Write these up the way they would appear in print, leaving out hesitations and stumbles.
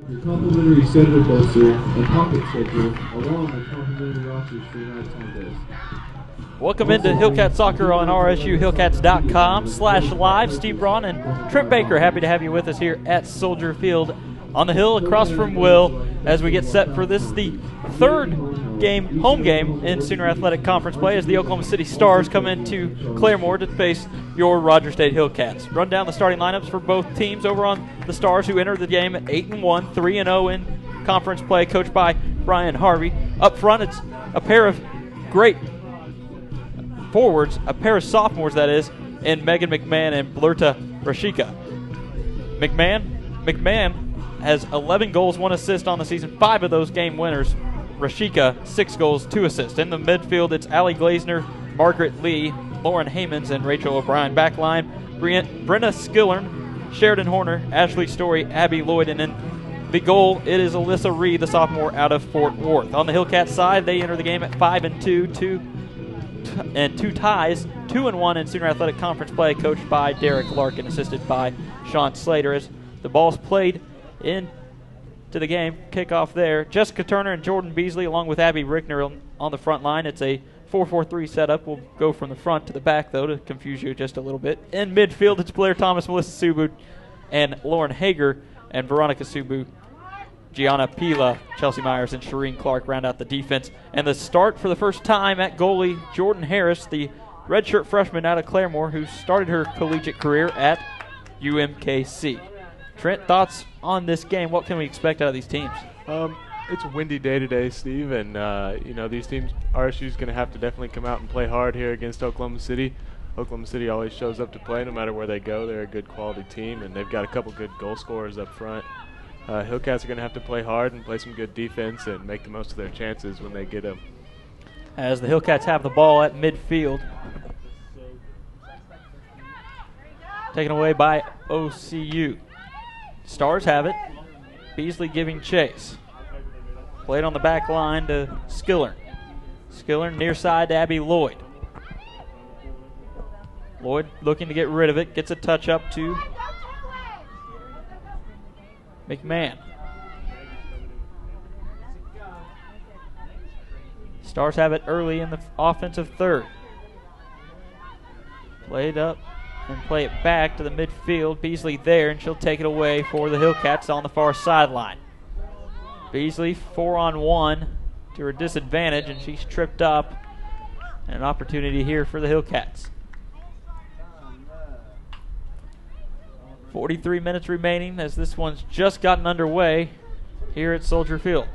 Your complimentary sedative bolster and pocket stretcher, along with complimentary rosters for your nighttime desk. Welcome into Hillcat Soccer on rsuhillcats.com/live. Steve Braun and Trent Baker, happy to have you with us here at Soldier Field on the hill across from Will as we get set for this, the third game, home game in Sooner Athletic Conference play as the Oklahoma City Stars come into Claremore to face your Rogers State Hillcats. Run down the starting lineups for both teams over on the Stars, who entered the game at 8-1, 3-0 in conference play, coached by Brian Harvey. Up front, it's a pair of great forwards, a pair of sophomores, that is, in Megan McMahon and Blurta Rashika. McMahon has 11 goals, 1 assist on the season, 5 of those game winners. Rashika, 6 goals, 2 assists. In the midfield, it's Allie Glazner, Margaret Lee, Lauren Haymans, and Rachel O'Brien. Backline, Brenna Skillern, Sheridan Horner, Ashley Story, Abby Lloyd, and in the goal, it is Alyssa Reed, the sophomore out of Fort Worth. On the Hillcat side, they enter the game at 5-2, 2 ties, 2-1 in Sooner Athletic Conference play, coached by Derek Larkin, assisted by Sean Slater. As the ball's played into the game, kickoff there. Jessica Turner and Jordan Beasley, along with Abby Rickner on the front line. It's a 4-4-3 setup. We'll go from the front to the back, though, to confuse you just a little bit. In midfield, it's Blair Thomas, Melissa Subu, and Lauren Hager, and Veronica Subu, Gianna Pila, Chelsea Myers, and Shireen Clark round out the defense. And the start for the first time at goalie, Jordan Harris, the redshirt freshman out of Claremore, who started her collegiate career at UMKC. Trent, thoughts on this game? What can we expect out of these teams? It's a windy day today, Steve, and these teams, RSU is going to have to definitely come out and play hard here against Oklahoma City. Oklahoma City always shows up to play no matter where they go. They're a good quality team, and they've got a couple good goal scorers up front. Hillcats are going to have to play hard and play some good defense and make the most of their chances when they get them. As the Hillcats have the ball at midfield. Taken away by OCU. Stars have it. Beasley giving chase. Played on the back line to Skillern. Skillern near side to Abby Lloyd. Lloyd looking to get rid of it. Gets a touch up to McMahon. Stars have it early in the offensive third. Played up and play it back to the midfield. Beasley there, and she'll take it away for the Hillcats on the far sideline. Beasley 4-on-1 to her disadvantage, and she's tripped up. And an opportunity here for the Hillcats. 43 minutes remaining as this one's just gotten underway here at Soldier Field.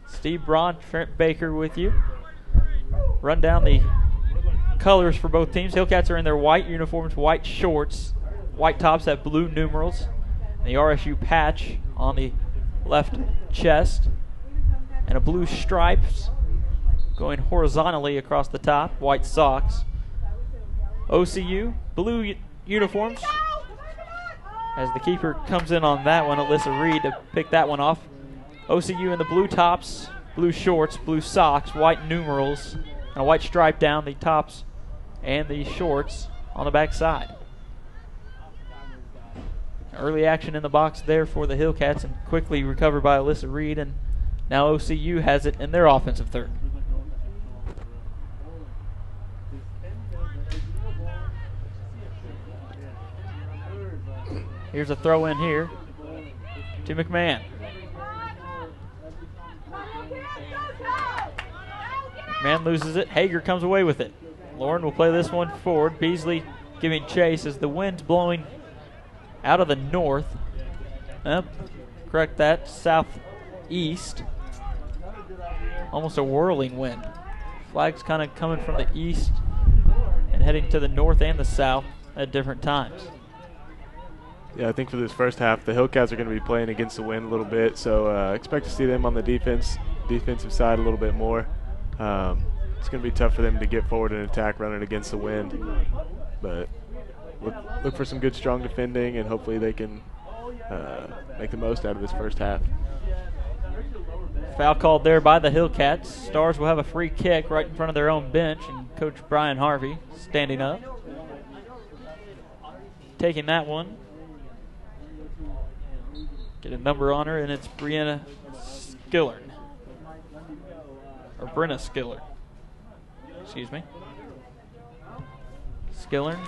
Steve Braun, Trent Baker with you. Run down the colors for both teams. Hillcats are in their white uniforms, white shorts, white tops have blue numerals, and the RSU patch on the left chest, and a blue stripes going horizontally across the top, white socks. OCU, blue uniforms. As the keeper comes in on that one, Alyssa Reed, to pick that one off. OCU in the blue tops, blue shorts, blue socks, white numerals, and a white stripe down the tops and the shorts on the back side. Early action in the box there for the Hillcats, and quickly recovered by Alyssa Reed, and now OCU has it in their offensive third. Here's a throw in here to McMahon. McMahon loses it. Hager comes away with it. Lauren will play this one forward. Beasley giving chase as the wind's blowing out of the north. Correct that, southeast. Almost a whirling wind. Flags kind of coming from the east and heading to the north and the south at different times. Yeah, I think for this first half, the Hillcats are going to be playing against the wind a little bit, so expect to see them on the defensive side a little bit more. It's going to be tough for them to get forward and attack running against the wind, but look for some good, strong defending, and hopefully they can make the most out of this first half. Foul called there by the Hillcats. Stars will have a free kick right in front of their own bench, and Coach Brian Harvey standing up, taking that one. Get a number on her, and it's Brenna Skillern. Or Brenna Skillern. Excuse me. Skillern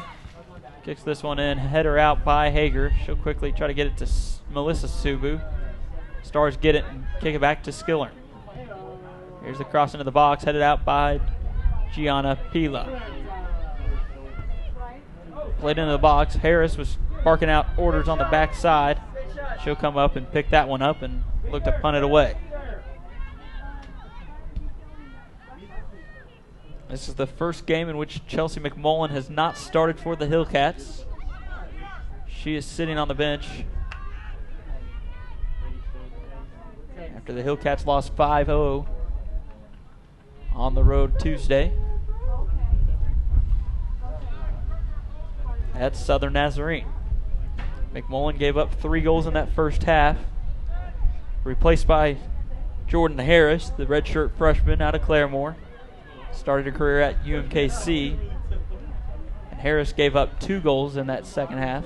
kicks this one in. Header out by Hager. She'll quickly try to get it to Melissa Subu. Stars get it and kick it back to Skillern. Here's the cross into the box, headed out by Gianna Pila. Played into the box. Harris was barking out orders on the backside. She'll come up and pick that one up and look to punt it away. This is the first game in which Chelsea McMullen has not started for the Hillcats. She is sitting on the bench after the Hillcats lost 5-0 on the road Tuesday at Southern Nazarene. McMullen gave up 3 goals in that first half, replaced by Jordan Harris, the redshirt freshman out of Claremore. Started her career at UMKC, and Harris gave up 2 goals in that second half.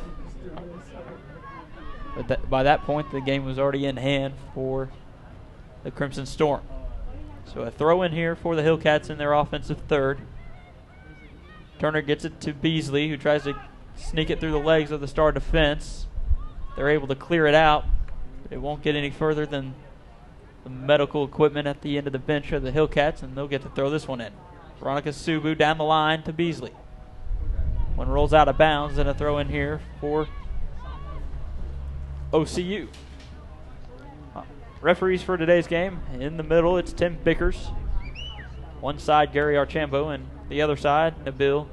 But by that point, the game was already in hand for the Crimson Storm. So a throw in here for the Hillcats in their offensive third. Turner gets it to Beasley, who tries to sneak it through the legs of the Star defense. They're able to clear it out, but it won't get any further than the medical equipment at the end of the bench of the Hillcats, and they'll get to throw this one in. Veronica Subu down the line to Beasley. One rolls out of bounds, and a throw in here for OCU. Referees for today's game: in the middle, it's Tim Bickers. One side, Gary Archambault, and the other side, Nabil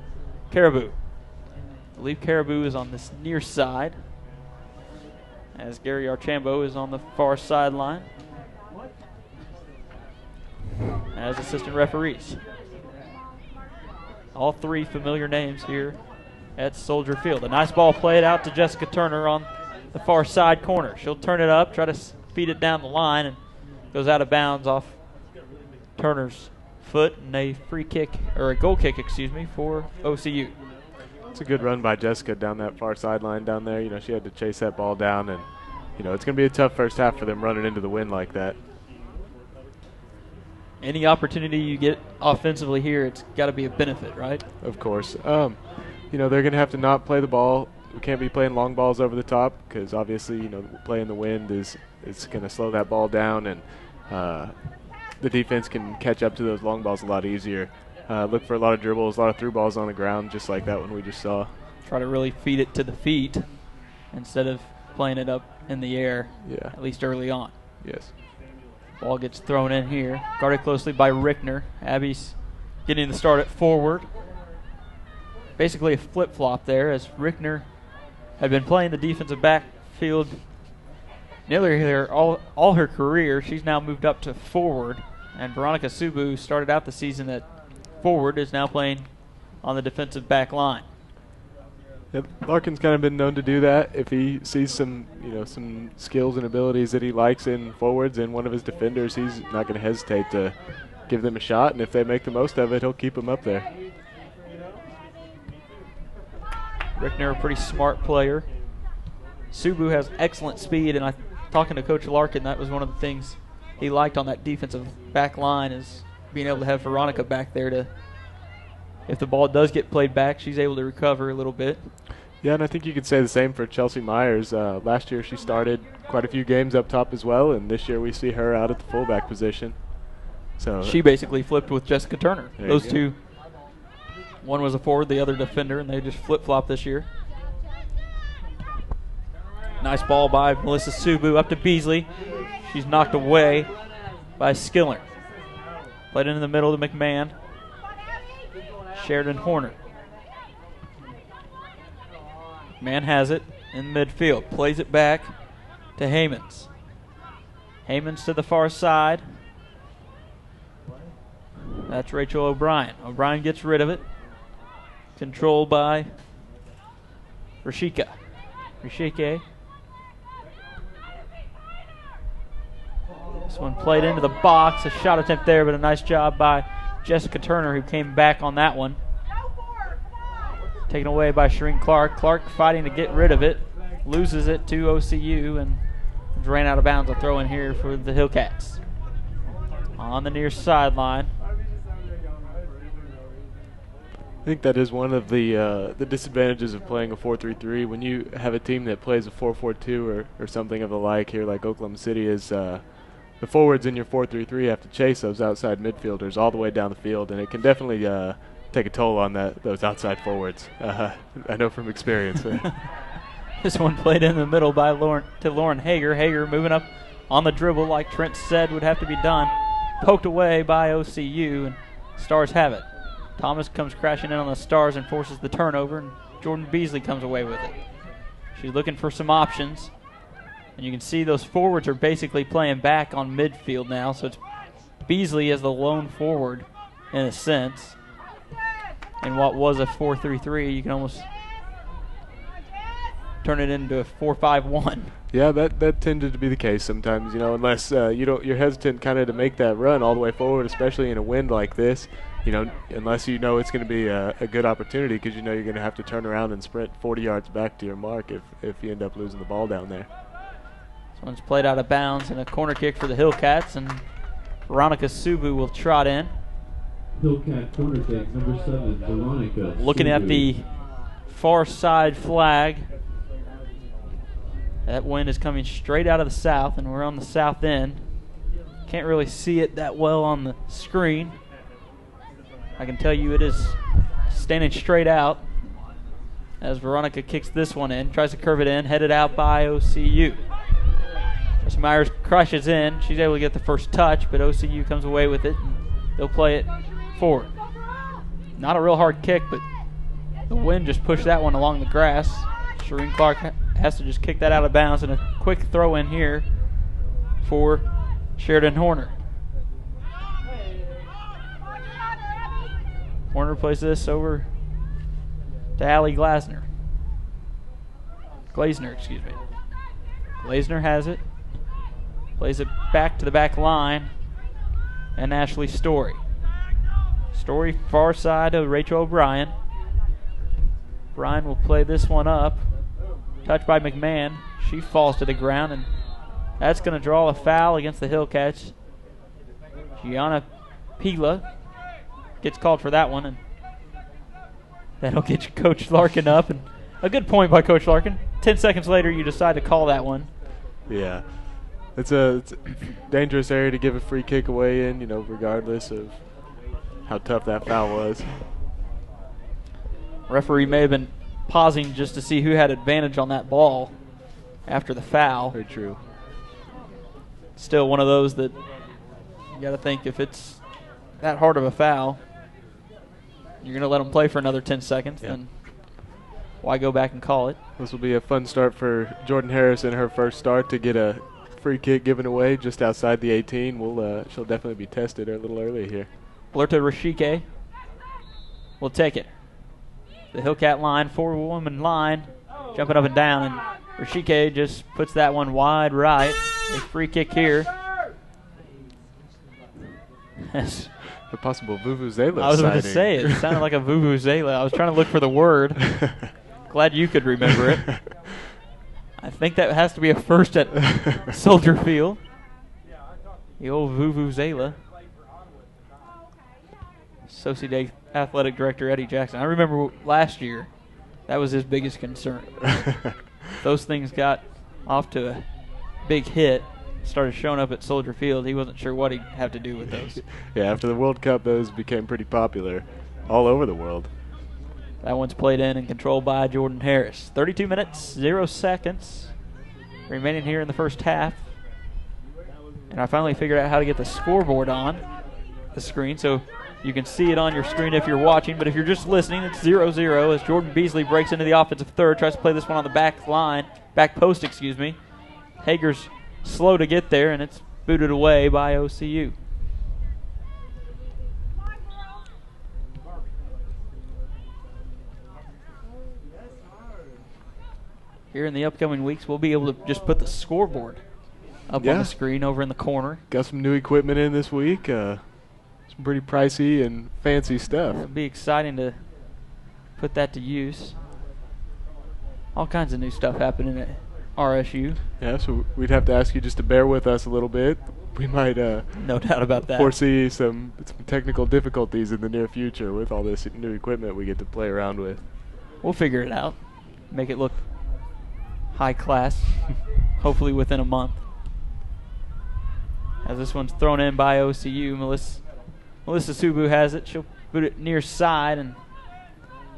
Caribou. I believe Caribou is on this near side, as Gary Archambault is on the far sideline as assistant referees. All 3 familiar names here at Soldier Field. A nice ball played out to Jessica Turner on the far side corner. She'll turn it up, try to feed it down the line, and goes out of bounds off Turner's foot, and a free kick, or a goal kick, excuse me, for OCU. It's a good run by Jessica down that far sideline down there. You know, she had to chase that ball down, and, you know, it's going to be a tough first half for them running into the wind like that. Any opportunity you get offensively here, it's got to be a benefit, right? Of course. You know, they're going to have to not play the ball. We can't be playing long balls over the top because obviously, you know, playing the wind is going to slow that ball down, and the defense can catch up to those long balls a lot easier. Look for a lot of dribbles, a lot of through balls on the ground, just like that one we just saw. Try to really feed it to the feet instead of playing it up in the air, at least early on. Yes. Ball gets thrown in here, guarded closely by Rickner. Abby's getting the start at forward. Basically a flip-flop there, as Rickner had been playing the defensive backfield nearly all her career. She's now moved up to forward, and Veronica Subu started out the season at forward, is now playing on the defensive back line. Yep. Larkin's kind of been known to do that. If he sees some, you know, some skills and abilities that he likes in forwards in one of his defenders, he's not going to hesitate to give them a shot, and if they make the most of it, he'll keep them up there. Rickner, a pretty smart player. Subu has excellent speed, and talking to Coach Larkin, that was one of the things he liked on that defensive back line, is being able to have Veronica back there to, if the ball does get played back, she's able to recover a little bit. Yeah, and I think you could say the same for Chelsea Myers. Last year she started quite a few games up top as well, and this year we see her out at the fullback position. So she basically flipped with Jessica Turner. Those two, one was a forward, the other defender, and they just flip-flopped this year. Nice ball by Melissa Subu up to Beasley. She's knocked away by Skillern. Played into the middle to McMahon. Sheridan Horner. Man has it in midfield. Plays it back to Haymans. Haymans to the far side. That's Rachel O'Brien. O'Brien gets rid of it. Controlled by Rashika. This one played into the box. A shot attempt there, but a nice job by Jessica Turner, who came back on that one. Taken away by Shireen Clark. Clark fighting to get rid of it. Loses it to OCU, and ran out of bounds. A throw in here for the Hillcats. On the near sideline. I think that is one of the disadvantages of playing a 4-3-3. When you have a team that plays a 4-4-2 or something of the like here, like Oklahoma City is, the forwards in your 4-3-3 have to chase those outside midfielders all the way down the field, and it can definitely take a toll on those outside forwards. I know from experience. This one played in the middle by Lauren Hager. Hager moving up on the dribble like Trent said would have to be done. Poked away by OCU, and Stars have it. Thomas comes crashing in on the Stars and forces the turnover, and Jordan Beasley comes away with it. She's looking for some options, and you can see those forwards are basically playing back on midfield now, so it's Beasley as the lone forward in a sense. In what was a 4-3-3, you can almost turn it into a 4-5-1. Yeah, that tended to be the case sometimes, unless you're hesitant kind of to make that run all the way forward, especially in a wind like this. Unless it's going to be a good opportunity, because you're going to have to turn around and sprint 40 yards back to your mark if you end up losing the ball down there. This one's played out of bounds, and a corner kick for the Hillcats, and Veronica Subu will trot in. Hillcat corner kick, number 7, Veronica. Looking at the far side flag, that wind is coming straight out of the south, and we're on the south end. Can't really see it that well on the screen. I can tell you it is standing straight out as Veronica kicks this one in, tries to curve it in, headed out by OCU. Jesse Myers crushes in. She's able to get the first touch, but OCU comes away with it. They'll play it forward. Not a real hard kick, but the wind just pushed that one along the grass. Shireen Clark has to just kick that out of bounds, and a quick throw in here for Sheridan Horner. Horner plays this over to Allie Glazner. Excuse me. Glazner has it. Plays it back to the back line. And Ashley Story. Story far side of Rachel O'Brien. O'Brien will play this one up. Touched by McMahon. She falls to the ground, and that's going to draw a foul against the Hillcats. Gianna Pila gets called for that one, and that'll get Coach Larkin up. And a good point by Coach Larkin. 10 seconds later, you decide to call that one. Yeah. It's a dangerous area to give a free kick away in, regardless of how tough that foul was. Referee may have been pausing just to see who had advantage on that ball after the foul. Very true. Still one of those that you got to think, if it's that hard of a foul, you're going to let them play for another 10 seconds, then why go back and call it? This will be a fun start for Jordan Harris in her first start to get a free kick given away just outside the 18. She'll definitely be tested a little early here. Blerta Rashike will take it. The Hillcat line, 4-woman line, jumping up and down, and Rashike just puts that one wide right. A free kick here. A possible vuvuzela. I was about to say, it sounded like a vuvuzela. I was trying to look for the word. Glad you could remember it. I think that has to be a first at Soldier Field. The old vuvuzela. Associate Athletic Director Eddie Jackson. I remember last year, that was his biggest concern. Those things got off to a big hit, started showing up at Soldier Field. He wasn't sure what he'd have to do with those. Yeah, after the World Cup, those became pretty popular all over the world. That one's played in and controlled by Jordan Harris. 32 minutes, 0 seconds remaining here in the first half. And I finally figured out how to get the scoreboard on the screen, so you can see it on your screen if you're watching. But if you're just listening, it's 0-0 as Jordan Beasley breaks into the offensive third, tries to play this one on the back post. Hager's slow to get there, and it's booted away by OCU. Here in the upcoming weeks, we'll be able to just put the scoreboard up on the screen over in the corner. Got some new equipment in this week. Some pretty pricey and fancy stuff. It'll be exciting to put that to use. All kinds of new stuff happening at RSU. Yeah, so we'd have to ask you just to bear with us a little bit. We might No doubt about that. foresee some technical difficulties in the near future with all this new equipment we get to play around with. We'll figure it out. Make it look high class, hopefully within a month. As this one's thrown in by OCU, Melissa Subu has it. She'll put it near side, and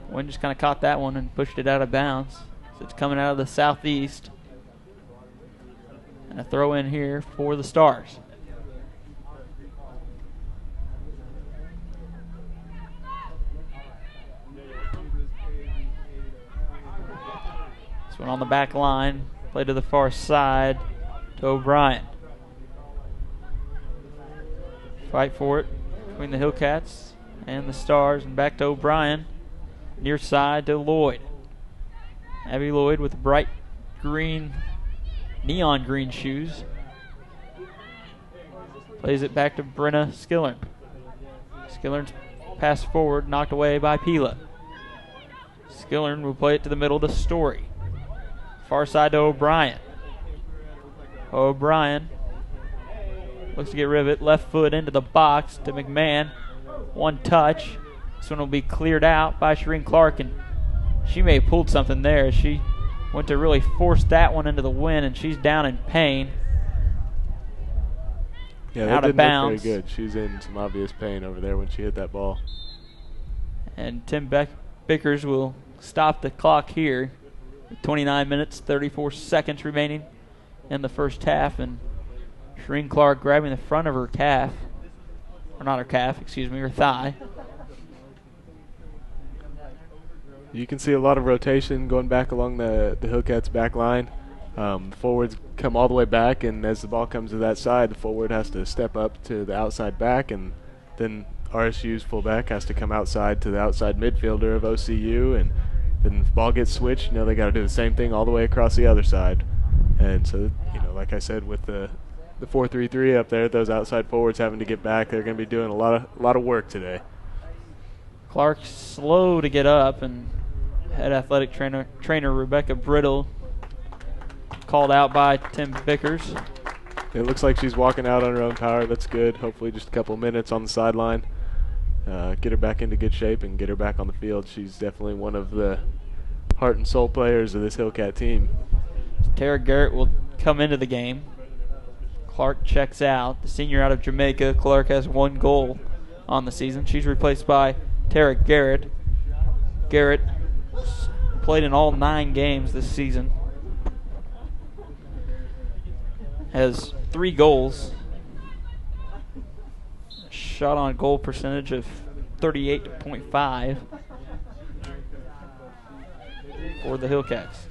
Wynn just kind of caught that one and pushed it out of bounds. So it's coming out of the southeast. And a throw in here for the Stars. This one on the back line, play to the far side to O'Brien. Fight for it between the Hillcats and the Stars, and back to O'Brien. Near side to Lloyd. Abby Lloyd with bright green, neon green shoes. Plays it back to Brenna Skillern. Skillern's pass forward, knocked away by Pila. Skillern will play it to the middle to Story. Far side to O'Brien. O'Brien looks to get rivet. Left foot into the box to McMahon. One touch. This one will be cleared out by Shireen Clark, and she may have pulled something there. She went to really force that one into the wind, and she's down in pain. Yeah, that didn't look very good. She's in some obvious pain over there when she hit that ball. And Tim Bickers will stop the clock here. 29 minutes, 34 seconds remaining in the first half, and Shireen Clark grabbing the front of her calf. Or not her calf, excuse me, her thigh. You can see a lot of rotation going back along the Hillcats back line. Forwards come all the way back, and as the ball comes to that side, the forward has to step up to the outside back, and then RSU's fullback has to come outside to the outside midfielder of OCU, and then the ball gets switched. They got to do the same thing all the way across the other side. And so, like I said, with the 4-3-3 up there, those outside forwards having to get back, they're going to be doing a lot of work today. Clark slow to get up, and head athletic trainer Rebecca Brittle called out by Tim Bickers. It looks like she's walking out on her own power. That's good. Hopefully just a couple minutes on the sideline. Get her back into good shape and get her back on the field. She's definitely one of the heart and soul players of this Hillcat team. Tara Garrett will come into the game. Clark checks out. The senior out of Jamaica. Clark has 1 goal on the season. She's replaced by Tara Garrett. Garrett played in all 9 games this season. Has 3 goals. Shot on goal percentage of 38.5 for the Hillcats.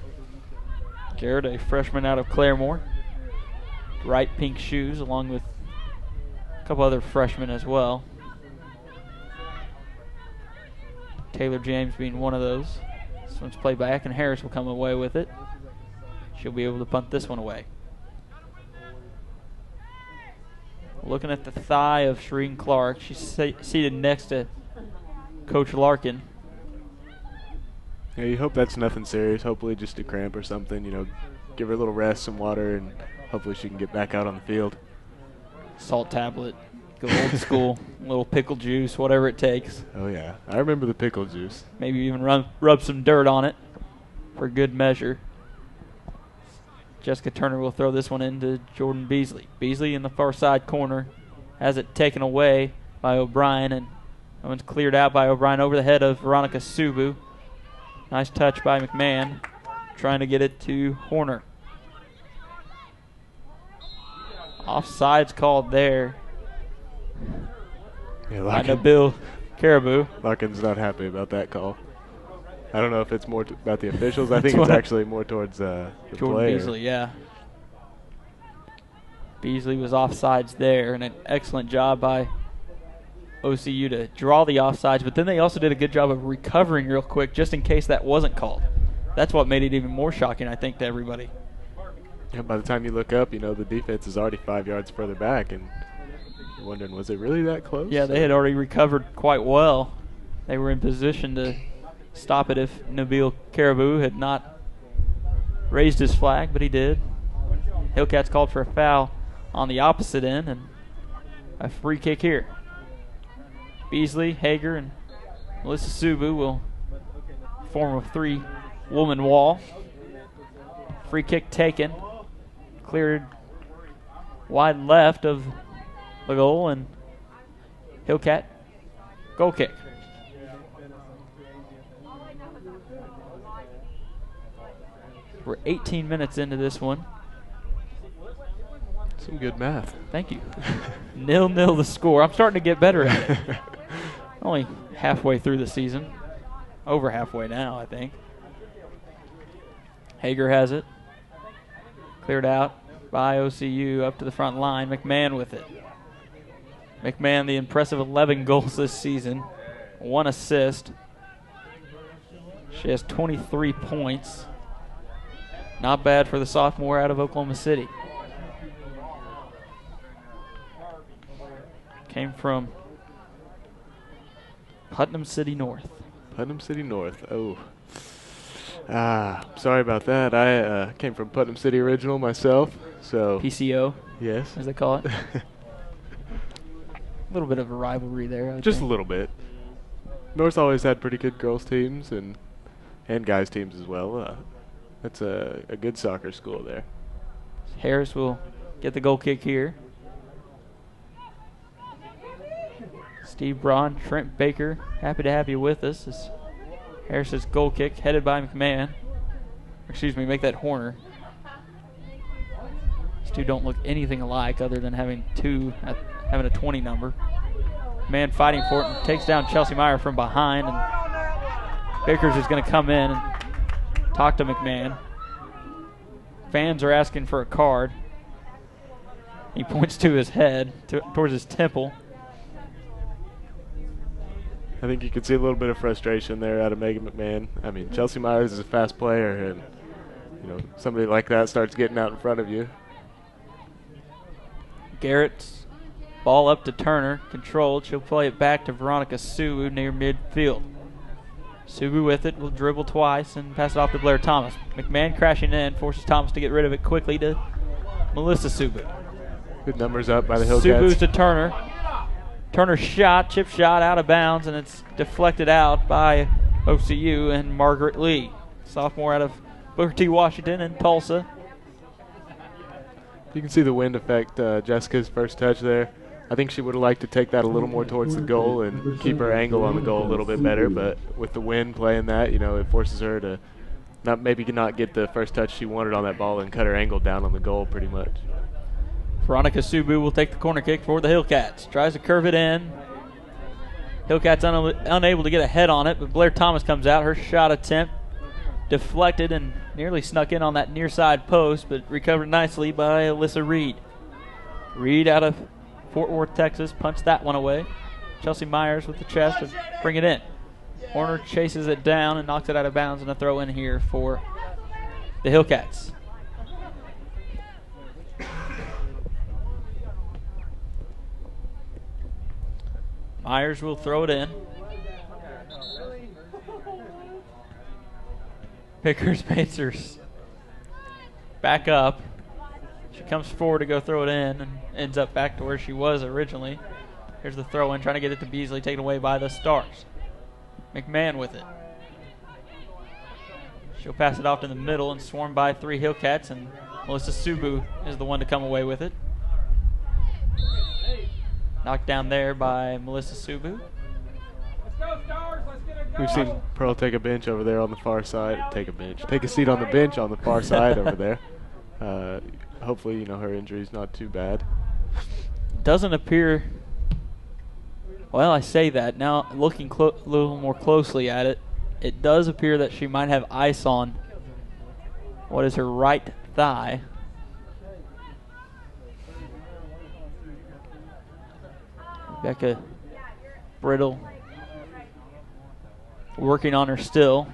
Garrett, a freshman out of Claremore. Bright pink shoes along with a couple other freshmen as well. Taylor James being one of those. This one's played back, and Harris will come away with it. She'll be able to punt this one away. Looking at the thigh of Shireen Clark. She's seated next to Coach Larkin. Yeah, you hope that's nothing serious. Hopefully just a cramp or something. Give her a little rest, some water, and hopefully she can get back out on the field. Salt tablet. Go old school. A little pickle juice, whatever it takes. Oh, yeah. I remember the pickle juice. Maybe even rub some dirt on it for good measure. Jessica Turner will throw this one into Jordan Beasley. Beasley in the far side corner has it taken away by O'Brien, and that one's cleared out by O'Brien over the head of Veronica Subu. Nice touch by McMahon, trying to get it to Horner. Offside's called there. Yeah, by Nabil Caribou. Larkin's not happy about that call. I don't know if it's more about the officials. I think it's actually more towards the Jordan player. Beasley, yeah. Beasley was offsides there, and an excellent job by OCU to draw the offsides, but then they also did a good job of recovering real quick just in case that wasn't called. That's what made it even more shocking, I think, to everybody. Yeah, by the time you look up, the defense is already 5 yards further back, and you're wondering, was it really that close? Yeah, they had already recovered quite well. They were in position to stop it if Nabil Caribou had not raised his flag, but he did. Hillcats called for a foul on the opposite end, and a free kick here. Beasley, Hager, and Melissa Subu will form a three-woman wall. Free kick taken. Cleared wide left of the goal, and Hillcat goal kick. We're 18 minutes into this one. Some good math. Thank you. 0-0 the score. I'm starting to get better at it. Only halfway through the season. Over halfway now, I think. Hager has it. Cleared out by OCU up to the front line. McMahon with it. McMahon, the impressive 11 goals this season. 1 assist. She has 23 points. Not bad for the sophomore out of Oklahoma City. Came from Putnam City North. Putnam City North. Oh. Sorry about that. I came from Putnam City Original myself. So PCO. Yes. As they call it. A little bit of a rivalry there. Just a little bit. North's always had pretty good girls teams and guys teams as well. That's a good soccer school there. Harris will get the goal kick here. Steve Braun, Trent Baker, happy to have you with us. This Harris's goal kick headed by McMahon. Excuse me, make that Horner. These two don't look anything alike other than having a 20 number. Man fighting for it and takes down Chelsea Meyer from behind, and Baker's is going to come in and talk to McMahon. Fans are asking for a card. He points to his head, towards his temple. I think you could see a little bit of frustration there out of Megan McMahon. I mean, Chelsea Myers is a fast player, and somebody like that starts getting out in front of you. Garrett's ball up to Turner, controlled. She'll play it back to Veronica Subu near midfield. Subu with it, will dribble twice and pass it off to Blair Thomas. McMahon crashing in, forces Thomas to get rid of it quickly to Melissa Subu. Good numbers up by the Hillcats. Subu's to Turner. Turner's shot, chip shot, out of bounds, and it's deflected out by OCU and Margaret Lee, sophomore out of Booker T. Washington and Tulsa. You can see the wind affect Jessica's first touch there. I think she would have liked to take that a little more towards the goal and keep her angle on the goal a little bit better, but with the wind playing that, it forces her to not get the first touch she wanted on that ball and cut her angle down on the goal pretty much. Veronica Subu will take the corner kick for the Hillcats. Tries to curve it in. Hillcats unable to get a head on it, but Blair Thomas comes out. Her shot attempt deflected and nearly snuck in on that near side post, but recovered nicely by Alyssa Reed. Reed out of Fort Worth, Texas, punched that one away. Chelsea Myers with the chest to bring it in. Horner chases it down and knocks it out of bounds, and a throw in here for the Hillcats. Myers will throw it in. Pickers Pacers back up. She comes forward to go throw it in and ends up back to where she was originally. Here's the throw in, trying to get it to Beasley, taken away by the Stars. McMahon with it. She'll pass it off in the middle and swarmed by 3 Hillcats, and Melissa Subu is the one to come away with it. Knocked down there by Melissa Subu. We've seen Pearl take a bench over there on the far side. Take a seat on the bench on the far side over there. Hopefully, her injury's not too bad. Doesn't appear. Well, I say that now. Looking a little more closely at it, it does appear that she might have ice on what is her right thigh. Rebecca Brittle working on her still.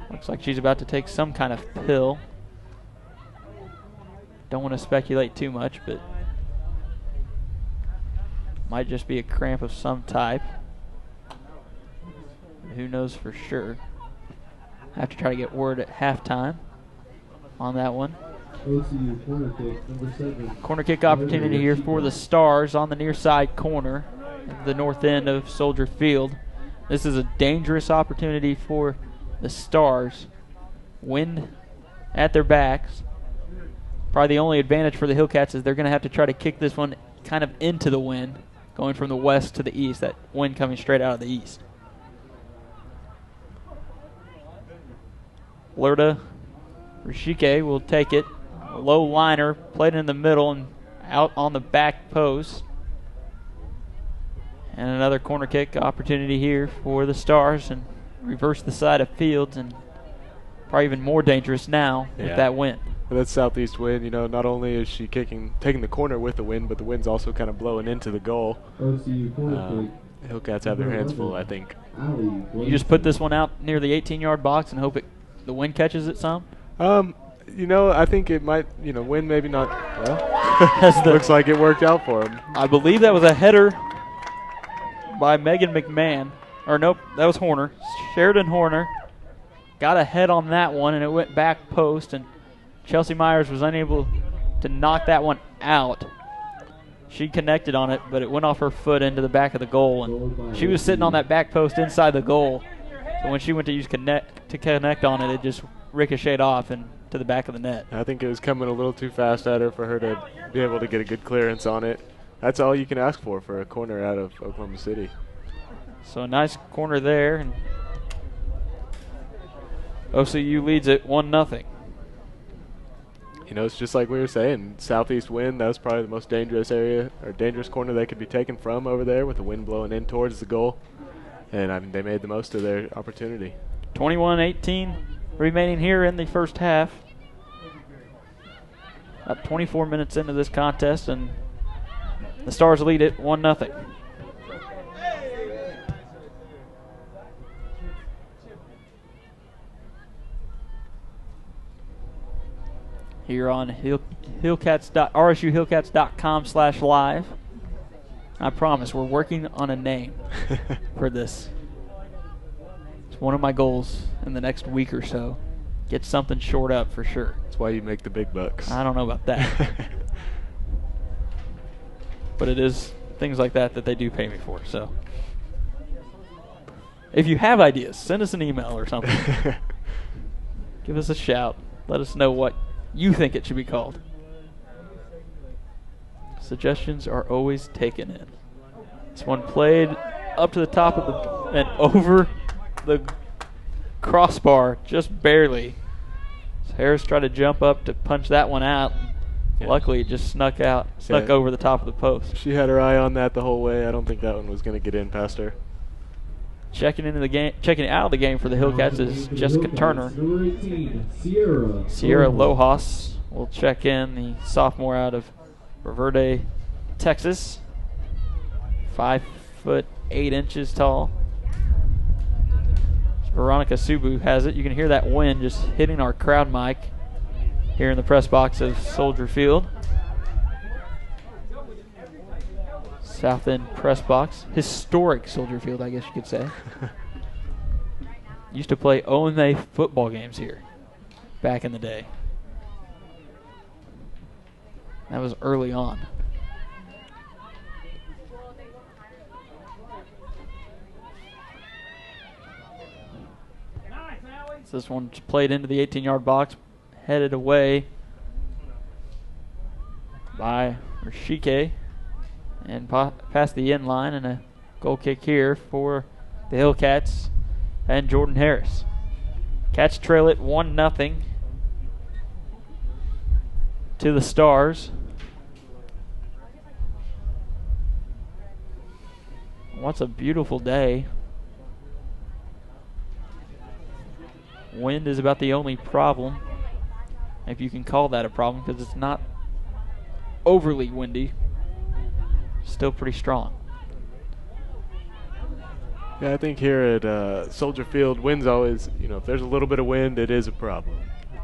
Looks like she's about to take some kind of pill. Don't want to speculate too much, but might just be a cramp of some type. Who knows for sure. have to try to get word at halftime on that one. OCU corner kick, number 7. Corner kick opportunity here for the Stars on the near side corner of the north end of Soldier Field. This is a dangerous opportunity for the Stars. Wind at their backs. Probably the only advantage for the Hillcats is they're going to have to try to kick this one kind of into the wind, going from the west to the east, that wind coming straight out of the east. Lerda Rishike will take it. Low liner, played in the middle and out on the back post. And another corner kick opportunity here for the Stars, and reverse the side of Fields, and probably even more dangerous now with that wind. With that southeast wind, you know, not only is she taking the corner with the wind, but the wind's also kind of blowing into the goal. OCU corner kick. Hillcats have their hands full, I think. You just put this one out near the 18-yard box and hope the wind catches it some? You know, I think it might, you know, wind maybe not. Well, looks like it worked out for him. I believe that was a header by Megan McMahon. Or nope, that was Horner. Sheridan Horner got a head on that one, and it went back post, and Chelsea Myers was unable to knock that one out. She connected on it, but it went off her foot into the back of the goal, and she was sitting on that back post inside the goal. So when she went to connect on it, it just ricocheted off and to the back of the net. I think it was coming a little too fast at her for her to be able to get a good clearance on it. That's all you can ask for a corner out of Oklahoma City. So a nice corner there, and OCU leads it 1-0. You know, it's just like we were saying, southeast wind, that was probably the most dangerous area, or dangerous corner they could be taken from over there with the wind blowing in towards the goal. And I mean, they made the most of their opportunity. 21-18 remaining here in the first half. About 24 minutes into this contest, and the Stars lead it 1-0. Here on RSUHillcats.com/live. I promise we're working on a name for this. It's one of my goals in the next week or so. Get something shored up for sure. That's why you make the big bucks. I don't know about that. But it is things like that they do pay me for. So if you have ideas, send us an email or something. Give us a shout. Let us know what you think it should be called. Suggestions are always taken in. This one played up to the top of and over the crossbar just barely. So Harris tried to jump up to punch that one out. Yeah. Luckily, it just snuck over the top of the post. She had her eye on that the whole way. I don't think that one was going to get in past her. Checking out of the game for the Hillcats is Jessica Turner. Number 18, Sierra Lojas will check in, the sophomore out of Reverde, Texas. 5'8" tall. Veronica Subu has it. You can hear that wind just hitting our crowd mic here in the press box of Soldier Field. South End press box. Historic Soldier Field, I guess you could say. Used to play OMA football games here back in the day. That was early on. So this one's played into the 18-yard box, headed away by Rashike. And past the end line, and a goal kick here for the Hillcats and Jordan Harris. Cats trail it 1-0 to the Stars. What's a beautiful day. Wind is about the only problem, if you can call that a problem, because it's not overly windy. Still pretty strong. Yeah, I think here at Soldier Field, wind's always, you know, if there's a little bit of wind, it is a problem.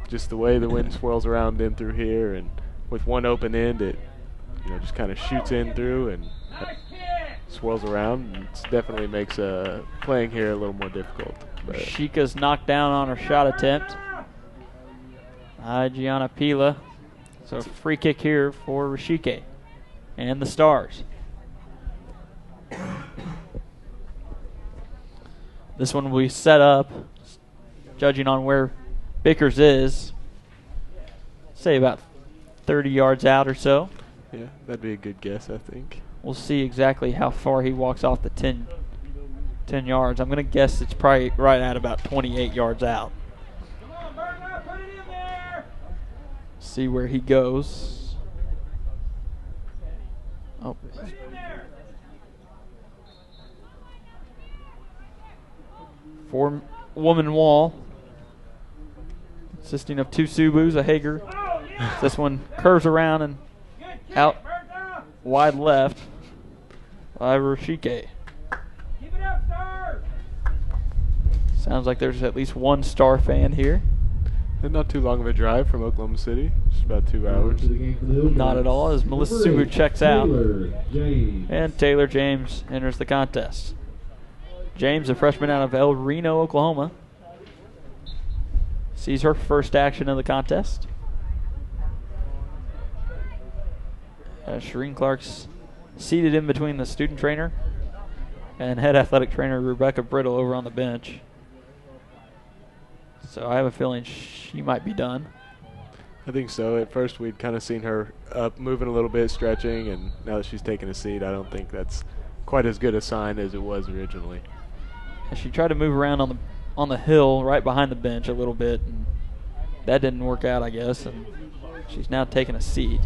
Just the way the wind swirls around in through here, and with one open end, it, you know, just kind of shoots in through and swirls around. And it definitely makes playing here a little more difficult. but Sheika's knocked down on her shot attempt. Gianna Pila. So a free kick here for Rashike and the Stars. This one will be set up, judging on where Bickers is, say about 30 yards out or so. yeah, that'd be a good guess, I think. We'll see exactly how far he walks off the 10 yards. I'm going to guess it's probably right at about 28 yards out. See where he goes. Oh. Four-woman wall consisting of 2 Subus, a Hager. This one curves around and out wide left by Rashike. Sounds like there's at least one Star fan here. And not too long of a drive from Oklahoma City, just about 2 hours. Not at all, as Melissa Subu checks out. Taylor James. And Taylor James enters the contest. James, a freshman out of El Reno, Oklahoma, sees her first action of the contest. Shireen Clark's seated in between the student trainer and head athletic trainer Rebecca Brittle over on the bench. So I have a feeling she might be done. I think so. At first we'd kind of seen her up, moving a little bit, stretching, and now that she's taking a seat, I don't think that's quite as good a sign as it was originally. And she tried to move around on the hill right behind the bench a little bit, and that didn't work out, I guess, and she's now taking a seat.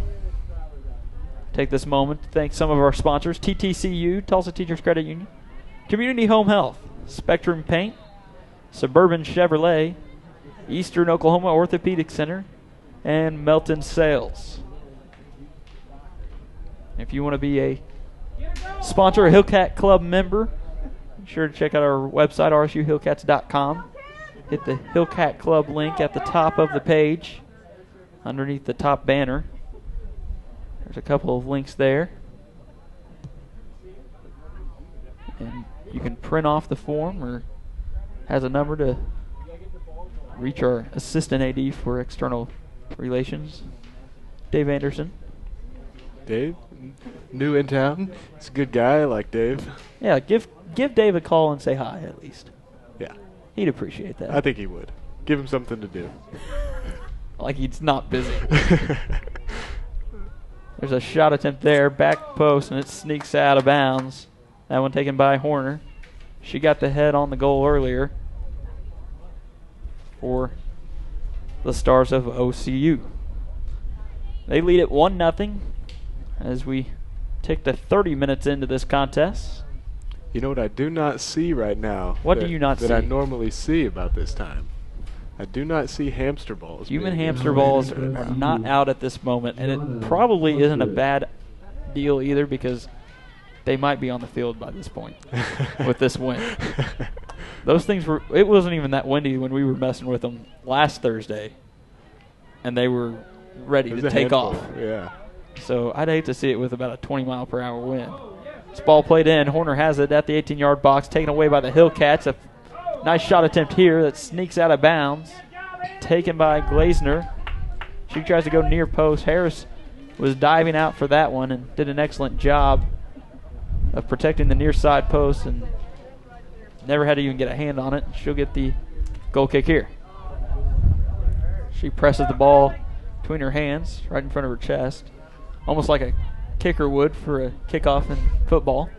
Take this moment to thank some of our sponsors: TTCU, Tulsa Teachers Credit Union, Community Home Health, Spectrum Paint, Suburban Chevrolet, Eastern Oklahoma Orthopedic Center, and Melton Sales. If you want to be a sponsor, a Hillcat Club member, be sure to check out our website, rsuhillcats.com. Hit the Hillcat Club link at the top of the page, underneath the top banner. There's a couple of links there. And you can print off the form, or has a number to reach our assistant AD for external relations, Dave Anderson. Dave, new in town. He's a good guy. I like Dave. Yeah, give Dave a call and say hi at least. Yeah, He'd appreciate that. I think he would. Give him something to do. Like he's not busy. There's a shot attempt there, back post, and it sneaks out of bounds. That one taken by Horner. She got the head on the goal earlier for the Stars of OCU. They lead it 1-0 as we tick to 30 minutes into this contest. You know what I do not see right now? What do you not see? That I normally see about this time. I do not see hamster balls. Human being hamster used balls right are now. not out at this moment, and it probably isn't a bad deal either, because they might be on the field by this point with this wind. Those things were, it wasn't even that windy when we were messing with them last Thursday, and they were ready It was to a take handful, off. Yeah. So I'd hate to see it with about a 20-mile-per-hour wind. This ball played in. Horner has it at the 18-yard box, taken away by the Hillcats. A nice shot attempt here that sneaks out of bounds. Taken by Glazner. She tries to go near post. Harris was diving out for that one and did an excellent job of protecting the near side post and never had to even get a hand on it. She'll get the goal kick here. She presses the ball between her hands right in front of her chest, almost like a kicker would for a kickoff in football.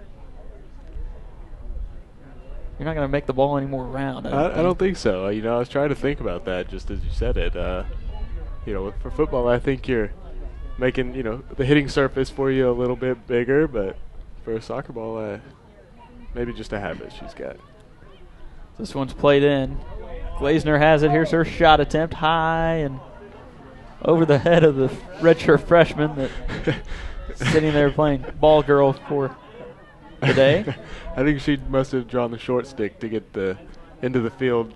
You're not going to make the ball any more round. I don't think so. I was trying to think about that just as you said it. For football, I think you're making, the hitting surface for you a little bit bigger, but for a soccer ball, maybe just a habit she's got. This one's played in. Glazner has it. Here's her shot attempt, high and over the head of the redshirt freshman that sitting there playing ball girl for the day. I think she must have drawn the short stick to get into the field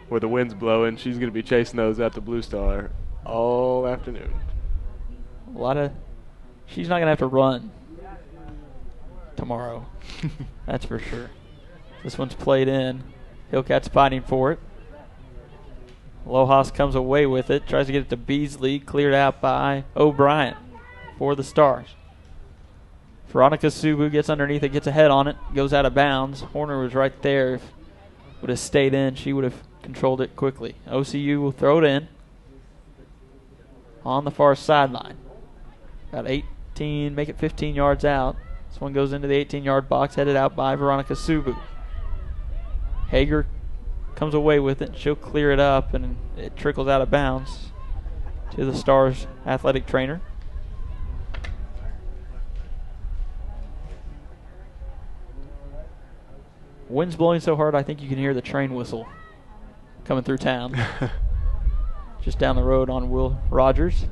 where the wind's blowing. She's going to be chasing those at the Blue Star all afternoon. She's not going to have to run tomorrow. That's for sure. This one's played in. Hillcat's fighting for it. Lojas comes away with it, tries to get it to Beasley, cleared out by O'Brien for the Stars. Veronica Subu gets underneath it, gets a head on it, goes out of bounds. Horner was right there. If it would have stayed in, she would have controlled it quickly. OCU will throw it in on the far sideline. About 18, make it 15 yards out. This one goes into the 18-yard box, headed out by Veronica Subu. Hager comes away with it. She'll clear it up, and it trickles out of bounds to the Stars athletic trainer. Wind's blowing so hard, I think you can hear the train whistle coming through town. Just down the road on Will Rogers.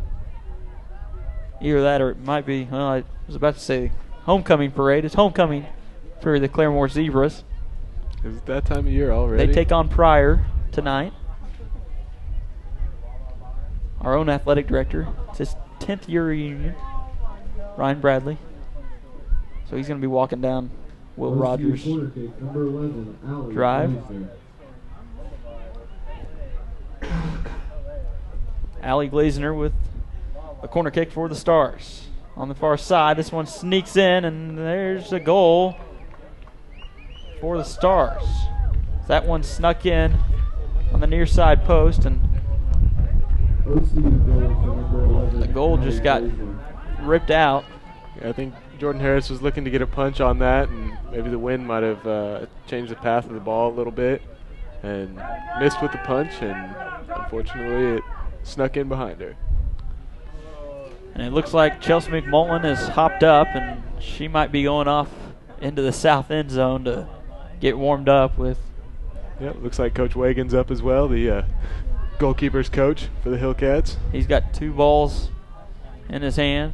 Either that or it might be, well, I was about to say homecoming parade. It's homecoming for the Claremore Zebras. Is it that time of year already? They take on Pryor tonight. Our own athletic director. It's his 10th year reunion, Ryan Bradley. So he's going to be walking down Will Rogers Drive. Allie Glazner with a corner kick for the Stars. On the far side, this one sneaks in, and there's a goal for the Stars. That one snuck in on the near side post, and the goal just got ripped out. Yeah, I think Jordan Harris was looking to get a punch on that, and maybe the wind might have changed the path of the ball a little bit and missed with the punch, and unfortunately it snuck in behind her. And it looks like Chelsea McMullen has hopped up, and she might be going off into the south end zone to get warmed up with. Yep, looks like Coach Wagon's up as well, the goalkeeper's coach for the Hillcats. He's got 2 balls in his hand.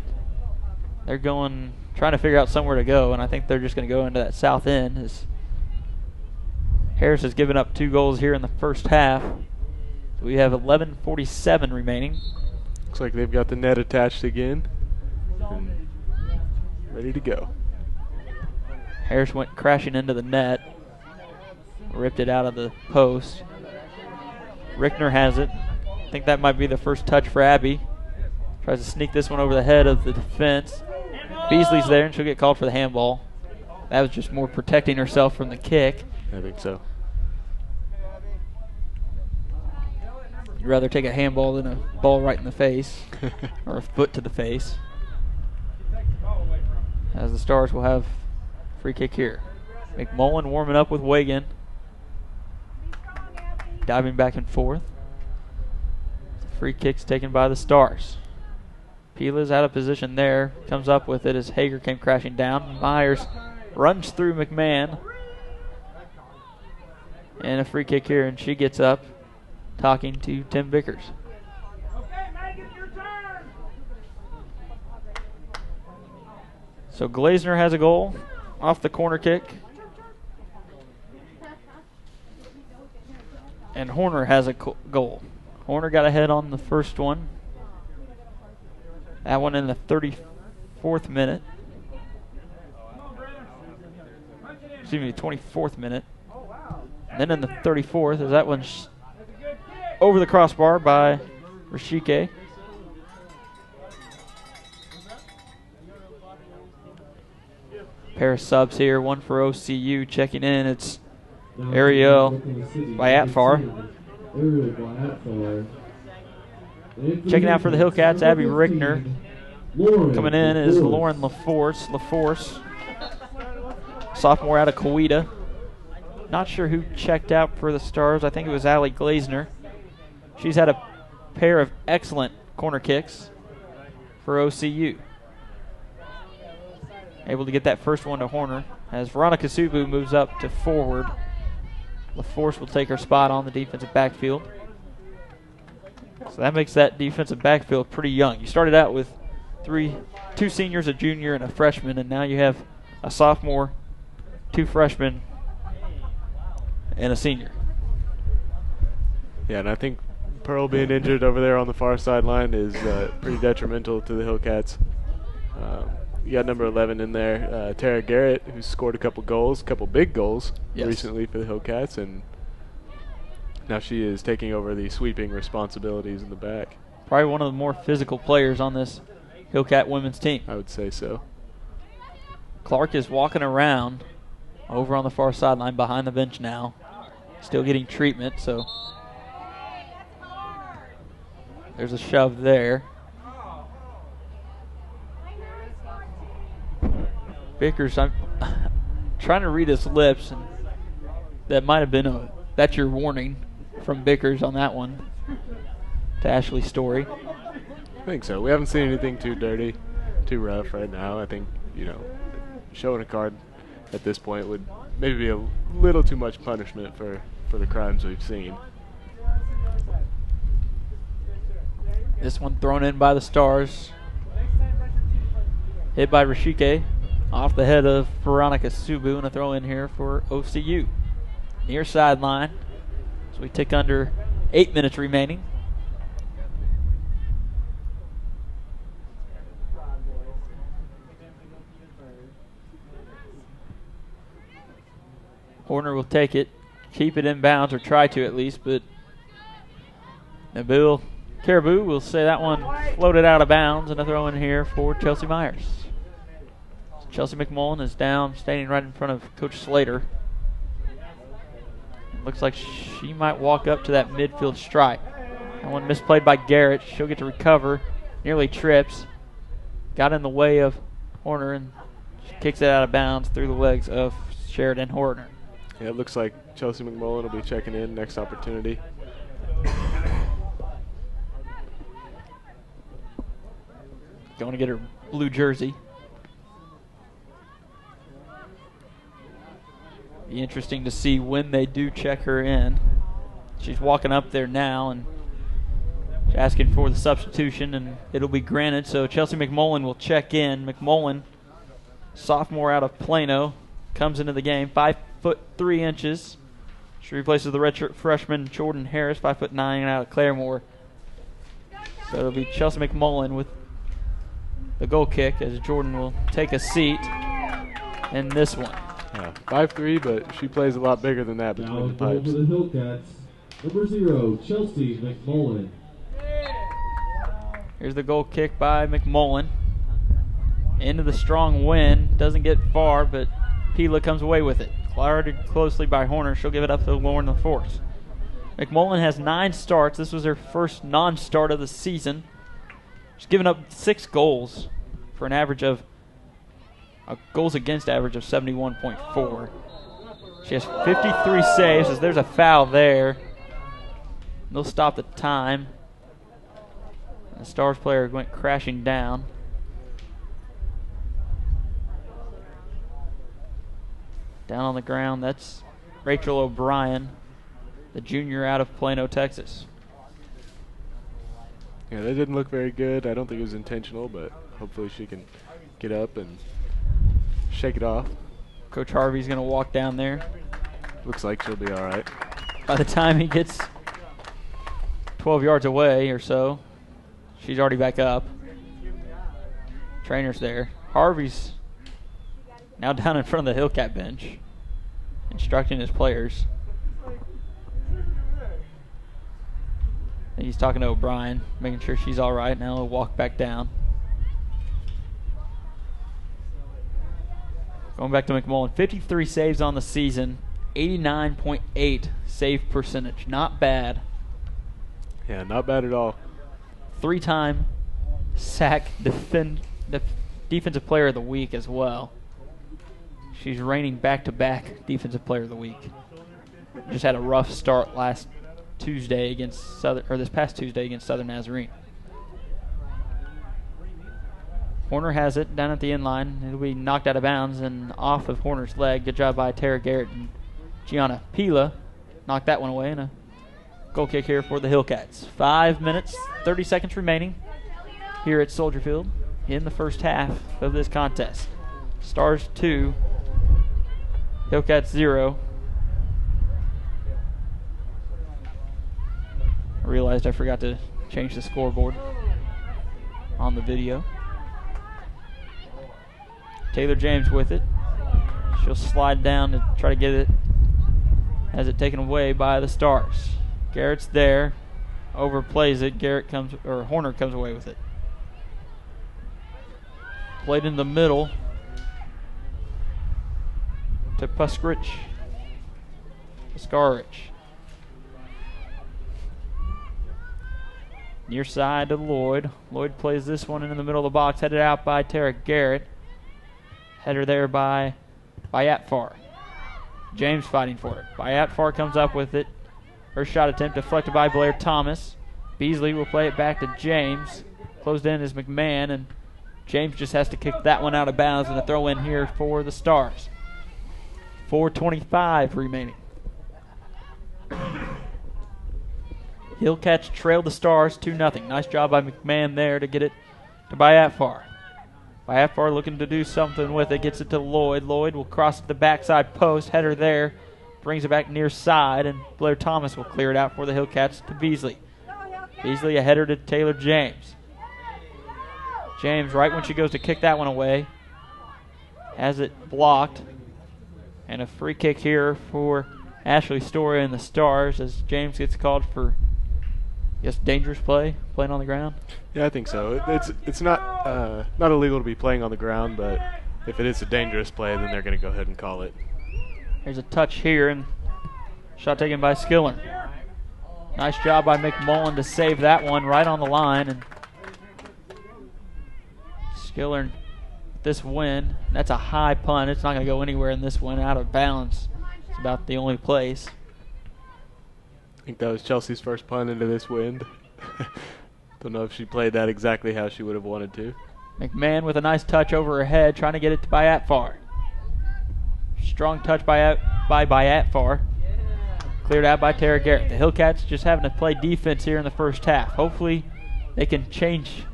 They're trying to figure out somewhere to go, and I think they're just going to go into that south end. As Harris has given up 2 goals here in the first half. So we have 11:47 remaining. Looks like they've got the net attached again and ready to go. Harris went crashing into the net, ripped it out of the post. Rickner has it. I think that might be the first touch for Abby. Tries to sneak this one over the head of the defense. Beasley's there, and she'll get called for the handball. That was just more protecting herself from the kick. I think so. You'd rather take a handball than a ball right in the face or a foot to the face. As the Stars will have free kick here. McMullen warming up with Wagon. Diving back and forth. Free kick's taken by the Stars. Pila's out of position there. Comes up with it as Hager came crashing down. Myers runs through McMahon. And a free kick here, and she gets up talking to Tim Vickers. Okay, Meg, it's your turn. So Glazner has a goal off the corner kick. And Horner has a goal. Horner got ahead on the first one. That one in the 34th minute. Excuse me, 24th minute. And then in the 34th, as that one's over the crossbar by Rashike. Pair of subs here, one for OCU checking in. It's Ariel by Atfar. Checking out for the Hillcats, Abby Rickner. Coming in is Lauren LaForce. LaForce, sophomore out of Coweta. Not sure who checked out for the Stars. I think it was Allie Glazner. She's had a pair of excellent corner kicks for OCU. Able to get that first one to Horner as Veronica Subu moves up to forward. LaForce will take her spot on the defensive backfield. So that makes that defensive backfield pretty young. You started out with two seniors, a junior, and a freshman, and now you have a sophomore, 2 freshmen, and a senior. Yeah, and I think Pearl being injured over there on the far sideline is pretty detrimental to the Hillcats. You got number 11 in there, Tara Garrett, who scored a couple big goals recently for the Hillcats, and Now she is taking over the sweeping responsibilities in the back. Probably one of the more physical players on this Hillcat women's team. I would say so. Clark is walking around over on the far sideline behind the bench now. Still getting treatment, so there's a shove there. Vickers, I'm trying to read his lips, and that might have been that's your warning from Vickers on that one to Ashley Story. I think so. We haven't seen anything too dirty, too rough right now. I think, showing a card at this point would maybe be a little too much punishment for the crimes we've seen. This one thrown in by the Stars. Hit by Rashike off the head of Veronica Subu, and a throw in here for OCU. Near sideline. So we tick under 8 minutes remaining. Horner will take it, keep it in bounds, or try to at least, but Nabil Caribou will say that one floated out of bounds, and a throw in here for Chelsea Myers. Chelsea McMullen is down, standing right in front of Coach Slater. It looks like she might walk up to that midfield stripe. That one misplayed by Garrett. She'll get to recover, nearly trips. Got in the way of Horner, and she kicks it out of bounds through the legs of Sheridan Horner. Yeah, it looks like Chelsea McMullen will be checking in next opportunity. Going to get her blue jersey. Be interesting to see when they do check her in. She's walking up there now and she's asking for the substitution, and it'll be granted. So Chelsea McMullen will check in. McMullen, sophomore out of Plano, comes into the game, 5'3". She replaces the redshirt freshman Jordan Harris, 5'9", out of Claremore. So it'll be Chelsea McMullen with the goal kick, as Jordan will take a seat in this one. 5'3", but she plays a lot bigger than that between the pipes. For the Hillcats, number 0, Chelsea McMullen. Here's the goal kick by McMullen. Into the strong wind. Doesn't get far, but Pila comes away with it. Guarded closely by Horner. She'll give it up to Lauren LaForce. McMullen has 9 starts. This was her first non-start of the season. She's given up 6 goals for an average of a goals against average of 71.4. She has 53 saves, as there's a foul there. They'll stop the time. And the Stars player went crashing down. Down on the ground, that's Rachel O'Brien, the junior out of Plano, Texas. Yeah, that didn't look very good. I don't think it was intentional, but hopefully she can get up and shake it off. Coach Harvey's going to walk down there. Looks like she'll be all right. By the time he gets 12 yards away or so, she's already back up. Trainer's there. Harvey's now down in front of the Hillcat bench, instructing his players. And he's talking to O'Brien, making sure she's all right. Now he'll walk back down. Going back to McMullen, 53 saves on the season, 89.8 save percentage. Not bad. Yeah, not bad at all. 3-time SAC Defensive Player of the Week as well. She's reigning back-to-back Defensive Player of the Week. Just had a rough start this past Tuesday against Southern Nazarene. Horner has it down at the end line. It'll be knocked out of bounds and off of Horner's leg. Good job by Tara Garrett and Gianna Pila. Knocked that one away, and a goal kick here for the Hillcats. 5 minutes, 30 seconds remaining here at Soldier Field in the first half of this contest. Stars 2, Hillcats 0. I realized I forgot to change the scoreboard on the video. Taylor James with it. She'll slide down to try to get it. Has it taken away by the Stars. Garrett's there. Overplays it. Horner comes away with it. Played in the middle to Puskarich. Near side to Lloyd. Lloyd plays this one in the middle of the box, headed out by Tara Garrett. Header there by Atfar. James fighting for it. Atfar comes up with it. Her shot attempt deflected by Blair Thomas. Beasley will play it back to James. Closed in is McMahon, and James just has to kick that one out of bounds, and a throw in here for the Stars. 4:25 remaining. Hillcats trailed the Stars 2-0. Nice job by McMahon there to get it to Atfar. Atfar looking to do something with it. Gets it to Lloyd. Lloyd will cross the backside post. Header there. Brings it back near side, and Blair Thomas will clear it out for the Hillcats to Beasley. Beasley a header to Taylor James. James, right when she goes to kick that one away, has it blocked. And a free kick here for Ashley Story and the Stars as James gets called for, I guess, dangerous play, playing on the ground. Yeah, I think so. It's not illegal to be playing on the ground, but if it is a dangerous play, then they're going to go ahead and call it. There's a touch here, and shot taken by Skiller. Nice job by McMullen to save that one right on the line. And Skiller, this win, that's a high punt. It's not going to go anywhere in this one. Out of bounds. It's about the only place. I think that was Chelsea's first punt into this wind. Don't know if she played that exactly how she would have wanted to. McMahon with a nice touch over her head, trying to get it to Atfar. Strong touch by Atfar. Cleared out by Tara Garrett. The Hillcats just having to play defense here in the first half. Hopefully they can change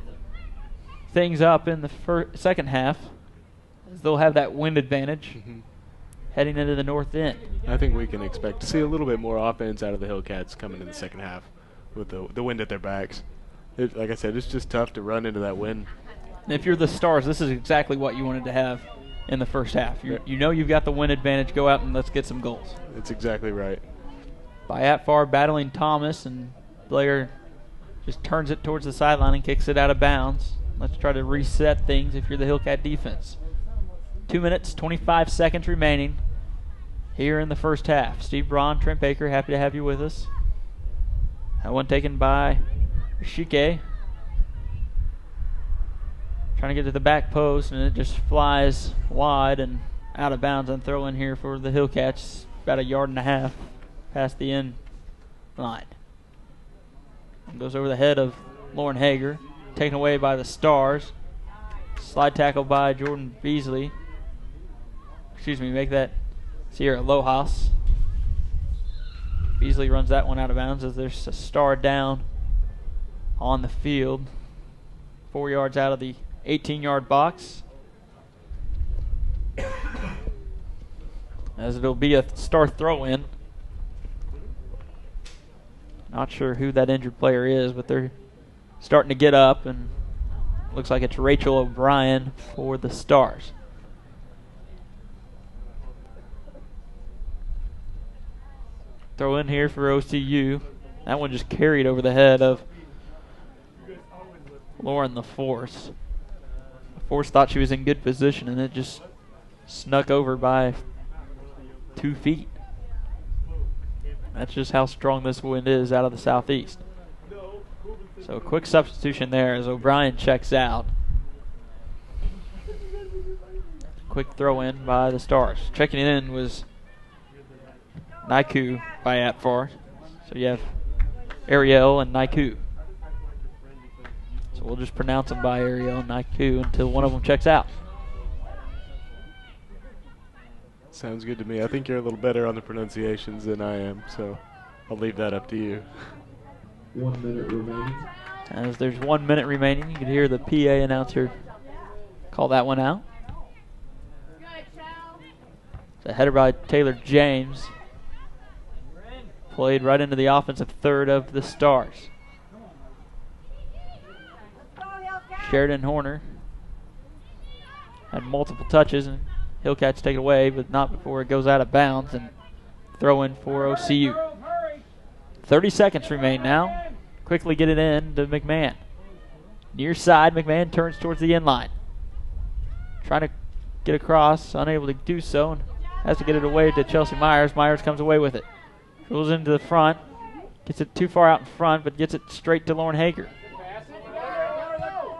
things up in the second half, as they'll have that wind advantage heading into the north end. I think we can expect to see a little bit more offense out of the Hillcats coming in the second half with the wind at their backs. Like I said, it's just tough to run into that wind. And if you're the Stars, this is exactly what you wanted to have in the first half. You know you've got the win advantage. Go out and let's get some goals. That's exactly right. Atfar battling Thomas, and Blair just turns it towards the sideline and kicks it out of bounds. Let's try to reset things if you're the Hillcat defense. 2 minutes, 25 seconds remaining here in the first half. Steve Braun, Trent Baker, happy to have you with us. That one taken by Ishike. Trying to get to the back post, and it just flies wide and out of bounds on throw in here for the Hillcats. About 1.5 yards past the end line. And goes over the head of Lauren Hager. Taken away by the Stars. Slide tackle by Jordan Beasley. Make that Sierra Lojas. Beasley runs that one out of bounds as there's a Star down on the field. 4 yards out of the 18-yard box. As it'll be a Star throw-in. Not sure who that injured player is, but they're starting to get up, and looks like it's Rachel O'Brien for the Stars. Throw in here for OCU. That one just carried over the head of Lauren the Force. The Force thought she was in good position, and it just snuck over by 2 feet. That's just how strong this wind is out of the southeast. So a quick substitution there as O'Brien checks out. Quick throw in by the Stars. Checking in was Naiku by Atfar. So you have Ariel and Naiku. So we'll just pronounce them by Ariel and Naiku until one of them checks out. Sounds good to me. I think you're a little better on the pronunciations than I am, so I'll leave that up to you. 1 minute remaining. As there's 1 minute remaining, you can hear the PA announcer call that one out. It's a header by Taylor James. Played right into the offensive third of the Stars. Sheridan Horner had multiple touches, and Hillcats take it away, but not before it goes out of bounds, and throw in for OCU. 30 seconds remain now. Quickly get it in to McMahon. Near side, McMahon turns towards the end line. Trying to get across, unable to do so, and has to get it away to Chelsea Myers. Myers comes away with it. Dribbles into the front. Gets it too far out in front, but gets it straight to Lauren Hager.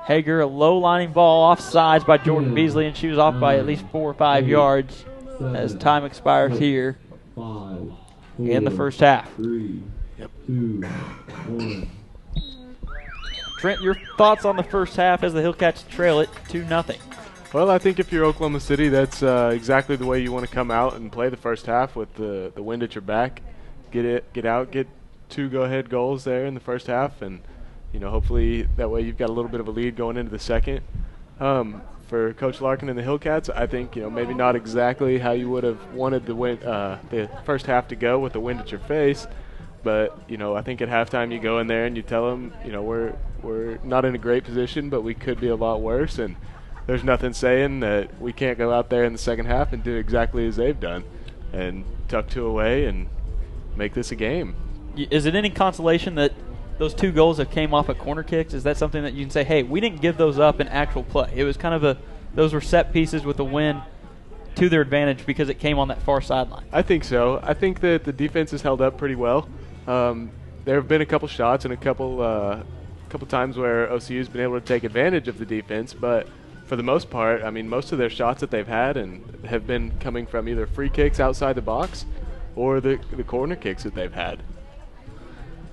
Hager, a low lining ball off sides by Jordan Beasley, and she was off by at least 4 or 5 yards as time expires here in the first half. 3, 2, 1. Trent, your thoughts on the first half as the Hillcats trail it 2-0? Well, I think if you're Oklahoma City, that's exactly the way you want to come out and play the first half with the wind at your back. Get out, get 2 go-ahead goals there in the first half, and hopefully that way you've got a little bit of a lead going into the second. For Coach Larkin and the Hillcats, I think maybe not exactly how you would have wanted the first half to go with the wind at your face, but I think at halftime you go in there and you tell them we're not in a great position, but we could be a lot worse, and there's nothing saying that we can't go out there in the second half and do exactly as they've done and tuck 2 away and make this a game. Is it any consolation that those 2 goals that came off at corner kicks? Is that something that you can say, hey, we didn't give those up in actual play? It was kind of those were set pieces with the wind to their advantage because it came on that far sideline. I think so. I think that the defense has held up pretty well. There have been a couple shots and a couple times where OCU's been able to take advantage of the defense, but for the most part, I mean, most of their shots that they've had and have been coming from either free kicks outside the box or the corner kicks that they've had.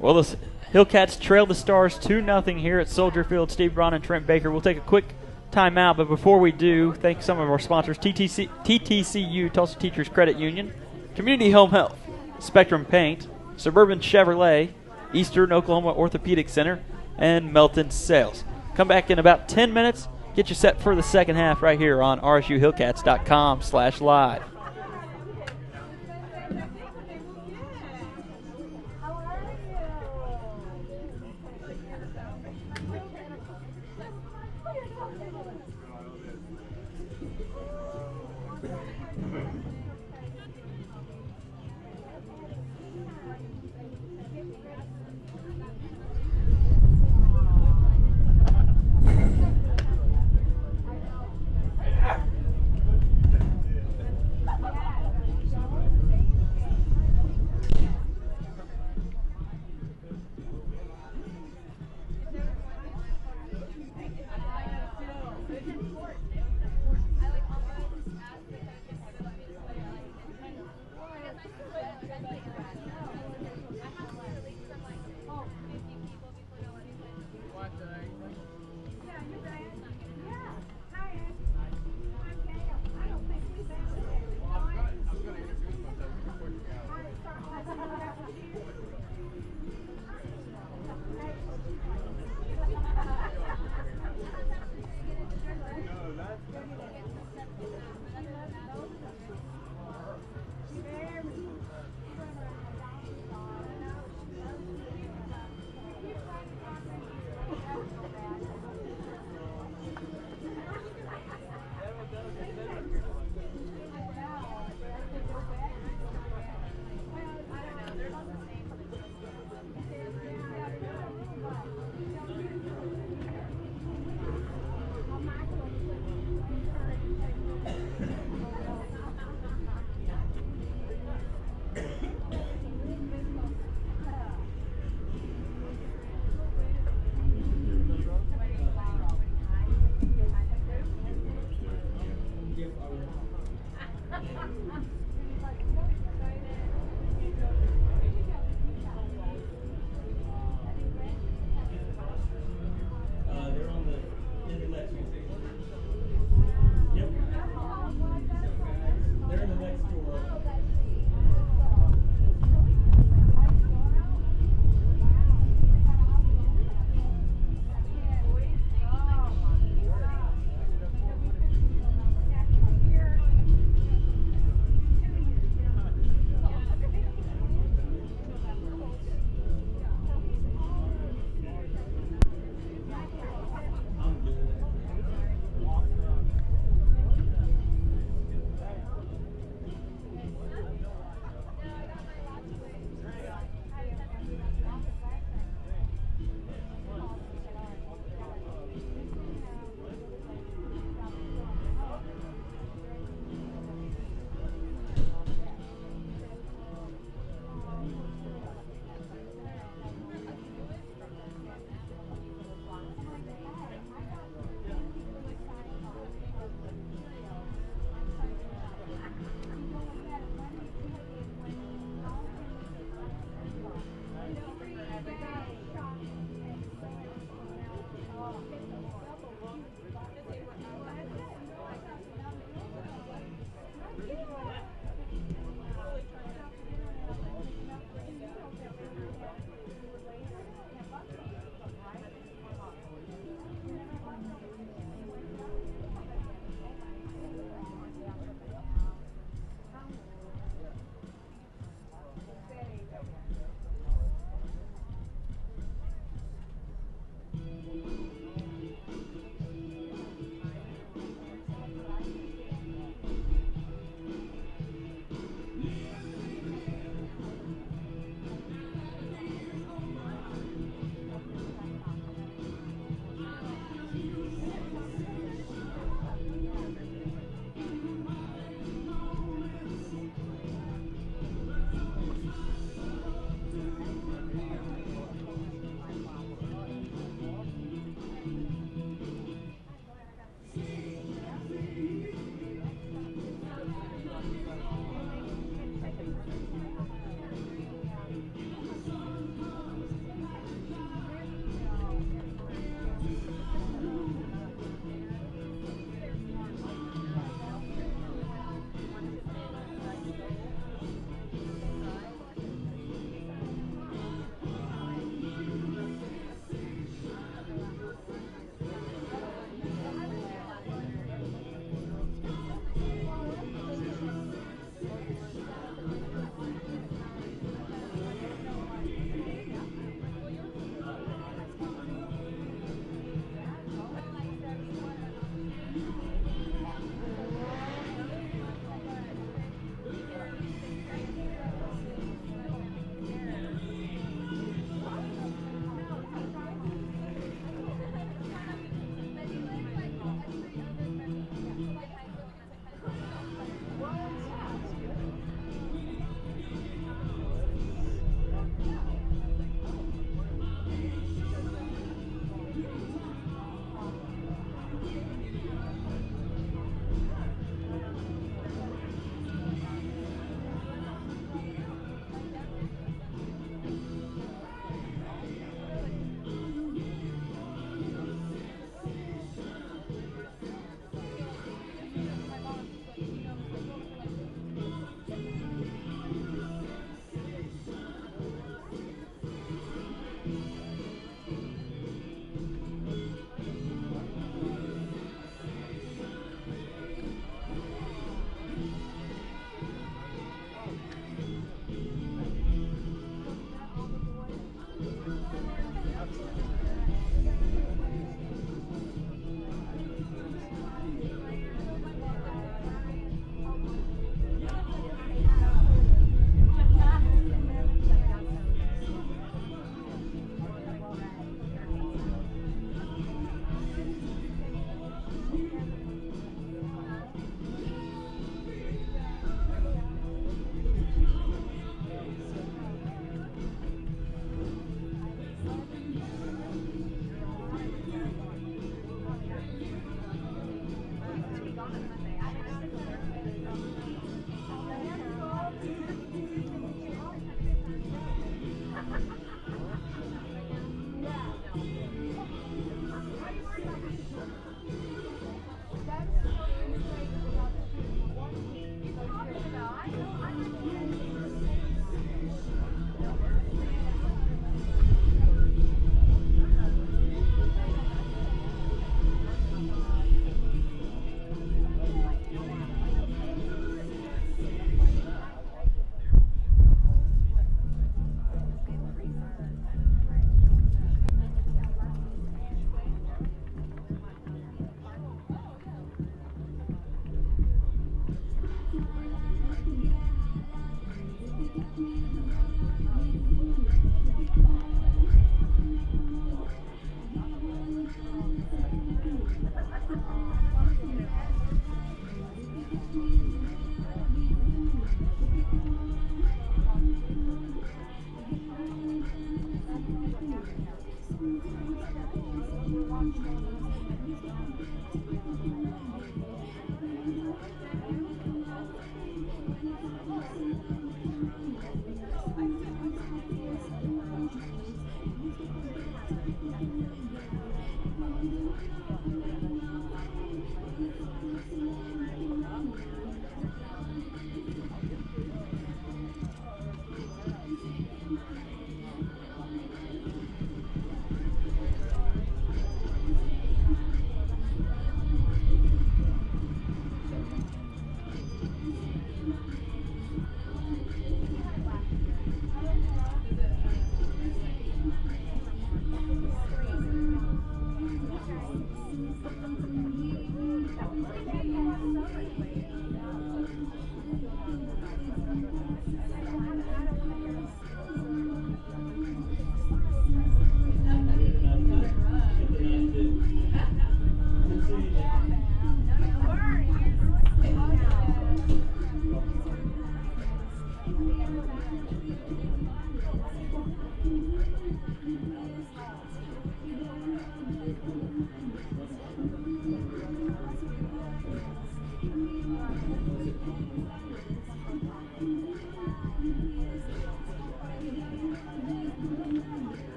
Well, the Hillcats trail the Stars 2-0 here at Soldier Field. Steve Braun and Trent Baker. We'll take a quick timeout, but before we do, thank some of our sponsors: TTCU, Tulsa Teachers Credit Union, Community Home Health, Spectrum Paint, Suburban Chevrolet, Eastern Oklahoma Orthopedic Center, and Melton Sales. Come back in about 10 minutes. Get you set for the second half right here on rsuhillcats.com/live.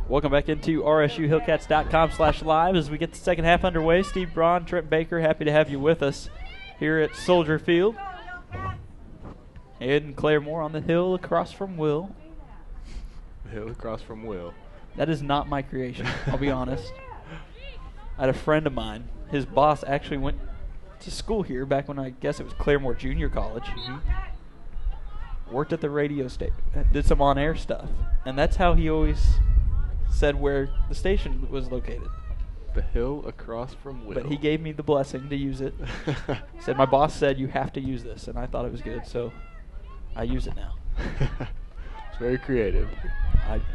Welcome back into RSUHillcats.com/live as we get the second half underway. Steve Braun, Trent Baker, happy to have you with us here at Soldier Field. Ed and Claire Moore on the hill across from Will. Hill across from Will. That is not my creation, I'll be honest. I had a friend of mine. His boss actually went to school here back when I guess it was Claremore Junior College. Worked at the radio station, did some on-air stuff. And that's how he always said where the station was located. The hill across from Will. But he gave me the blessing to use it. Said, my boss said you have to use this, and I thought it was good, so I use it now. It's very creative.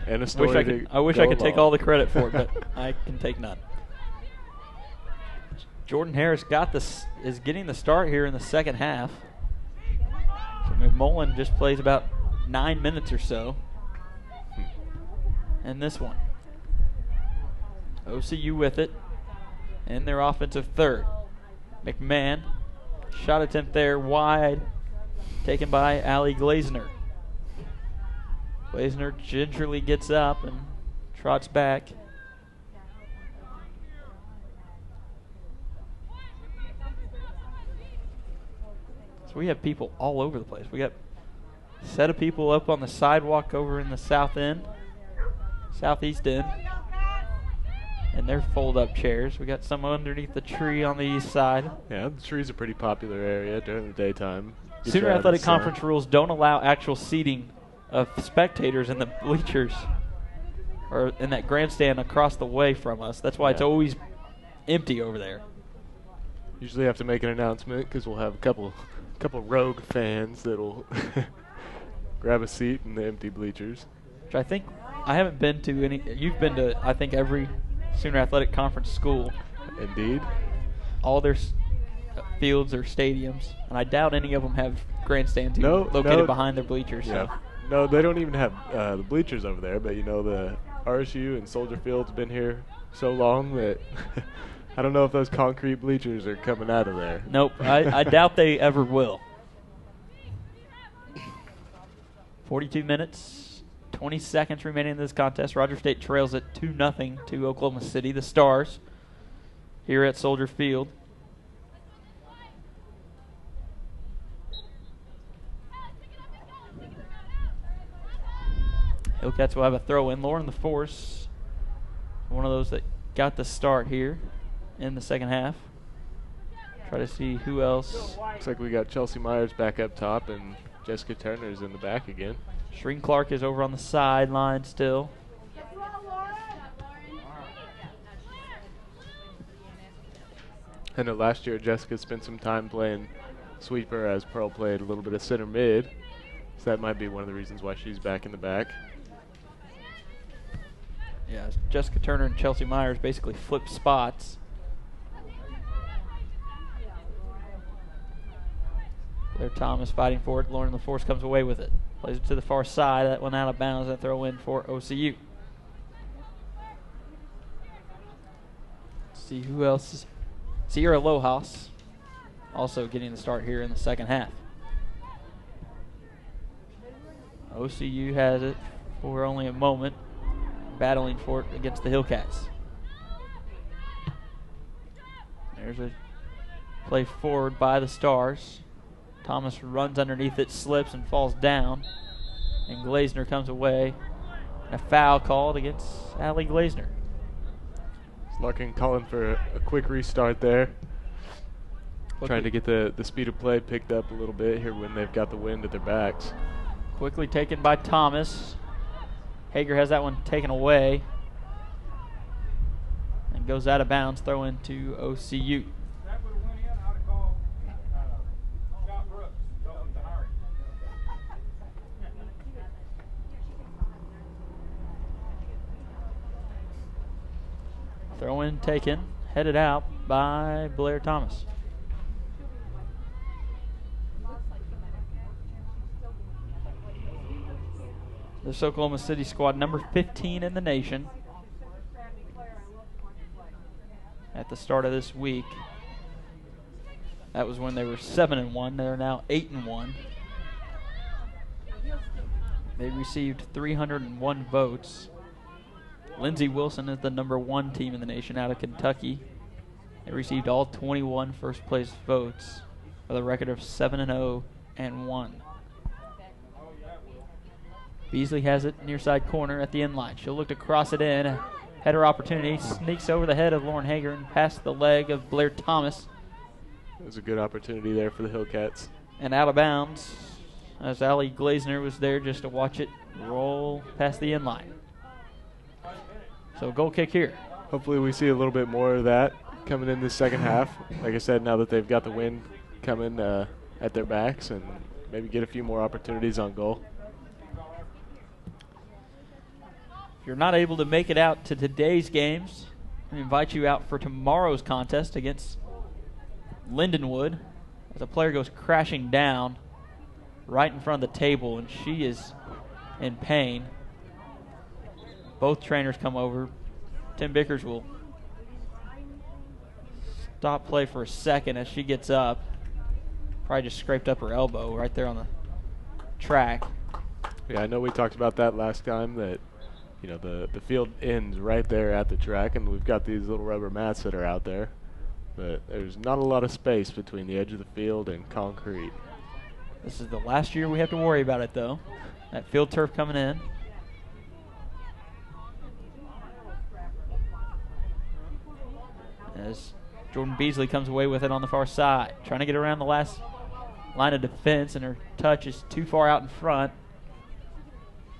And a story I wish I could take all the credit for it, but I can take none. Jordan Harris is getting the start here in the second half. So McMullen just plays about 9 minutes or so. And this one. OCU with it. And their offensive third. McMahon. Shot attempt there wide. Taken by Allie Glazner. Glazner gingerly gets up and trots back. So we have people all over the place. We got a set of people up on the sidewalk over in the southeast end. And they're fold-up chairs. We got some underneath the tree on the east side. Yeah, the tree's a pretty popular area during the daytime. Sooner Athletic Conference rules don't allow actual seating of spectators in the bleachers or in that grandstand across the way from us. That's why it's always empty over there. Usually have to make an announcement because we'll have a couple rogue fans that'll grab a seat in the empty bleachers. Which I think I haven't been to any. You've been to, I think, every Sooner Athletic Conference school. Indeed. All their fields or stadiums, and I doubt any of them have grandstands located behind their bleachers. Yeah. So. No, they don't even have the bleachers over there, but you know the RSU and Soldier Field's been here so long that I don't know if those concrete bleachers are coming out of there. Nope, I doubt they ever will. 42 minutes, 20 seconds remaining in this contest. Roger State trails at 2-0 to Oklahoma City, the Stars, here at Soldier Field. Hillcats will have a throw-in. Lauren the Force, one of those that got the start here in the second half. Try to see who else. Looks like we got Chelsea Myers back up top and Jessica Turner's in the back again. Shreen Clark is over on the sideline still. I know last year Jessica spent some time playing sweeper as Pearl played a little bit of center mid. So that might be one of the reasons why she's back in the back. Yeah, Jessica Turner and Chelsea Myers basically flip spots. Blair Thomas fighting for it. Lauren LaForce comes away with it. Plays it to the far side. That one out of bounds. That throw in for OCU. See who else. Sierra Lohaus also getting the start here in the second half. OCU has it for only a moment, battling for it against the Hillcats. There's a play forward by the Stars. Thomas runs underneath it, slips, and falls down. And Glazner comes away. A foul called against Allie Glazner. Larkin calling for a quick restart there. Trying to get the speed of play picked up a little bit here when they've got the wind at their backs. Quickly taken by Thomas. Hager has that one taken away. And goes out of bounds, throw into OCU. That would have went in, I'd have called Scott Brooks and told him to hurry. Throw in taken, headed out by Blair Thomas. This Oklahoma City squad, number 15 in the nation. At the start of this week, that was when they were 7-1. They're now 8-1. They received 301 votes. Lindsey Wilson is the number 1 team in the nation out of Kentucky. They received all 21 first place votes with a record of 7-0 and 1. Beasley has it near side corner at the end line. She'll look to cross it in. Header opportunity. Sneaks over the head of Lauren Hager and past the leg of Blair Thomas. It was a good opportunity there for the Hillcats. And out of bounds as Allie Glazner was there just to watch it roll past the end line. So goal kick here. Hopefully we see a little bit more of that coming in this second half. Like I said, now that they've got the wind coming at their backs, and maybe get a few more opportunities on goal. If you're not able to make it out to today's games, I invite you out for tomorrow's contest against Lindenwood as a player goes crashing down right in front of the table, and she is in pain. Both trainers come over. Tim Bickers will stop play for a second as she gets up. Probably just scraped up her elbow right there on the track. Yeah, I know we talked about that last time, that the field ends right there at the track, and we've got these little rubber mats that are out there, but there's not a lot of space between the edge of the field and concrete. This is the last year we have to worry about it, though. That field turf coming in. As Jordan Beasley comes away with it on the far side, trying to get around the last line of defense, and her touch is too far out in front.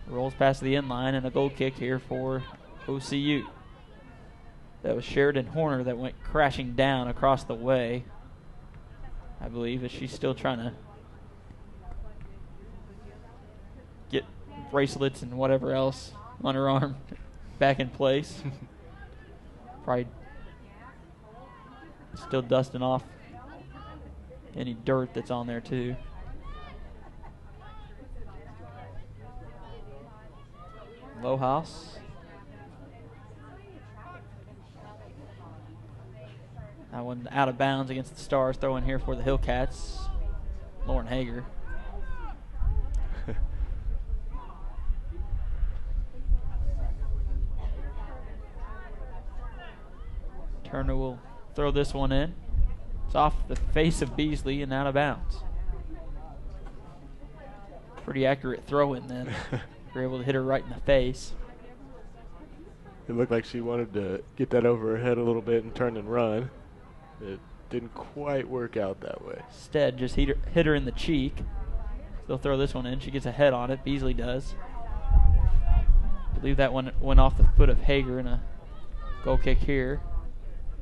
Rolls past the end line, and a goal kick here for OCU. That was Sheridan Horner that went crashing down across the way, I believe, as she's still trying to get bracelets and whatever else on her arm back in place. Probably still dusting off any dirt that's on there too. Lohaus. That one out of bounds against the Stars. Throw in here for the Hillcats. Lauren Hager. Turner will throw this one in. It's off the face of Beasley and out of bounds. Pretty accurate throw in then. You're able to hit her right in the face. It looked like she wanted to get that over her head a little bit and turn and run. It didn't quite work out that way. Instead, just hit her in the cheek. They'll throw this one in. She gets a head on it. Beasley does. I believe that one went off the foot of Hager in a goal kick here.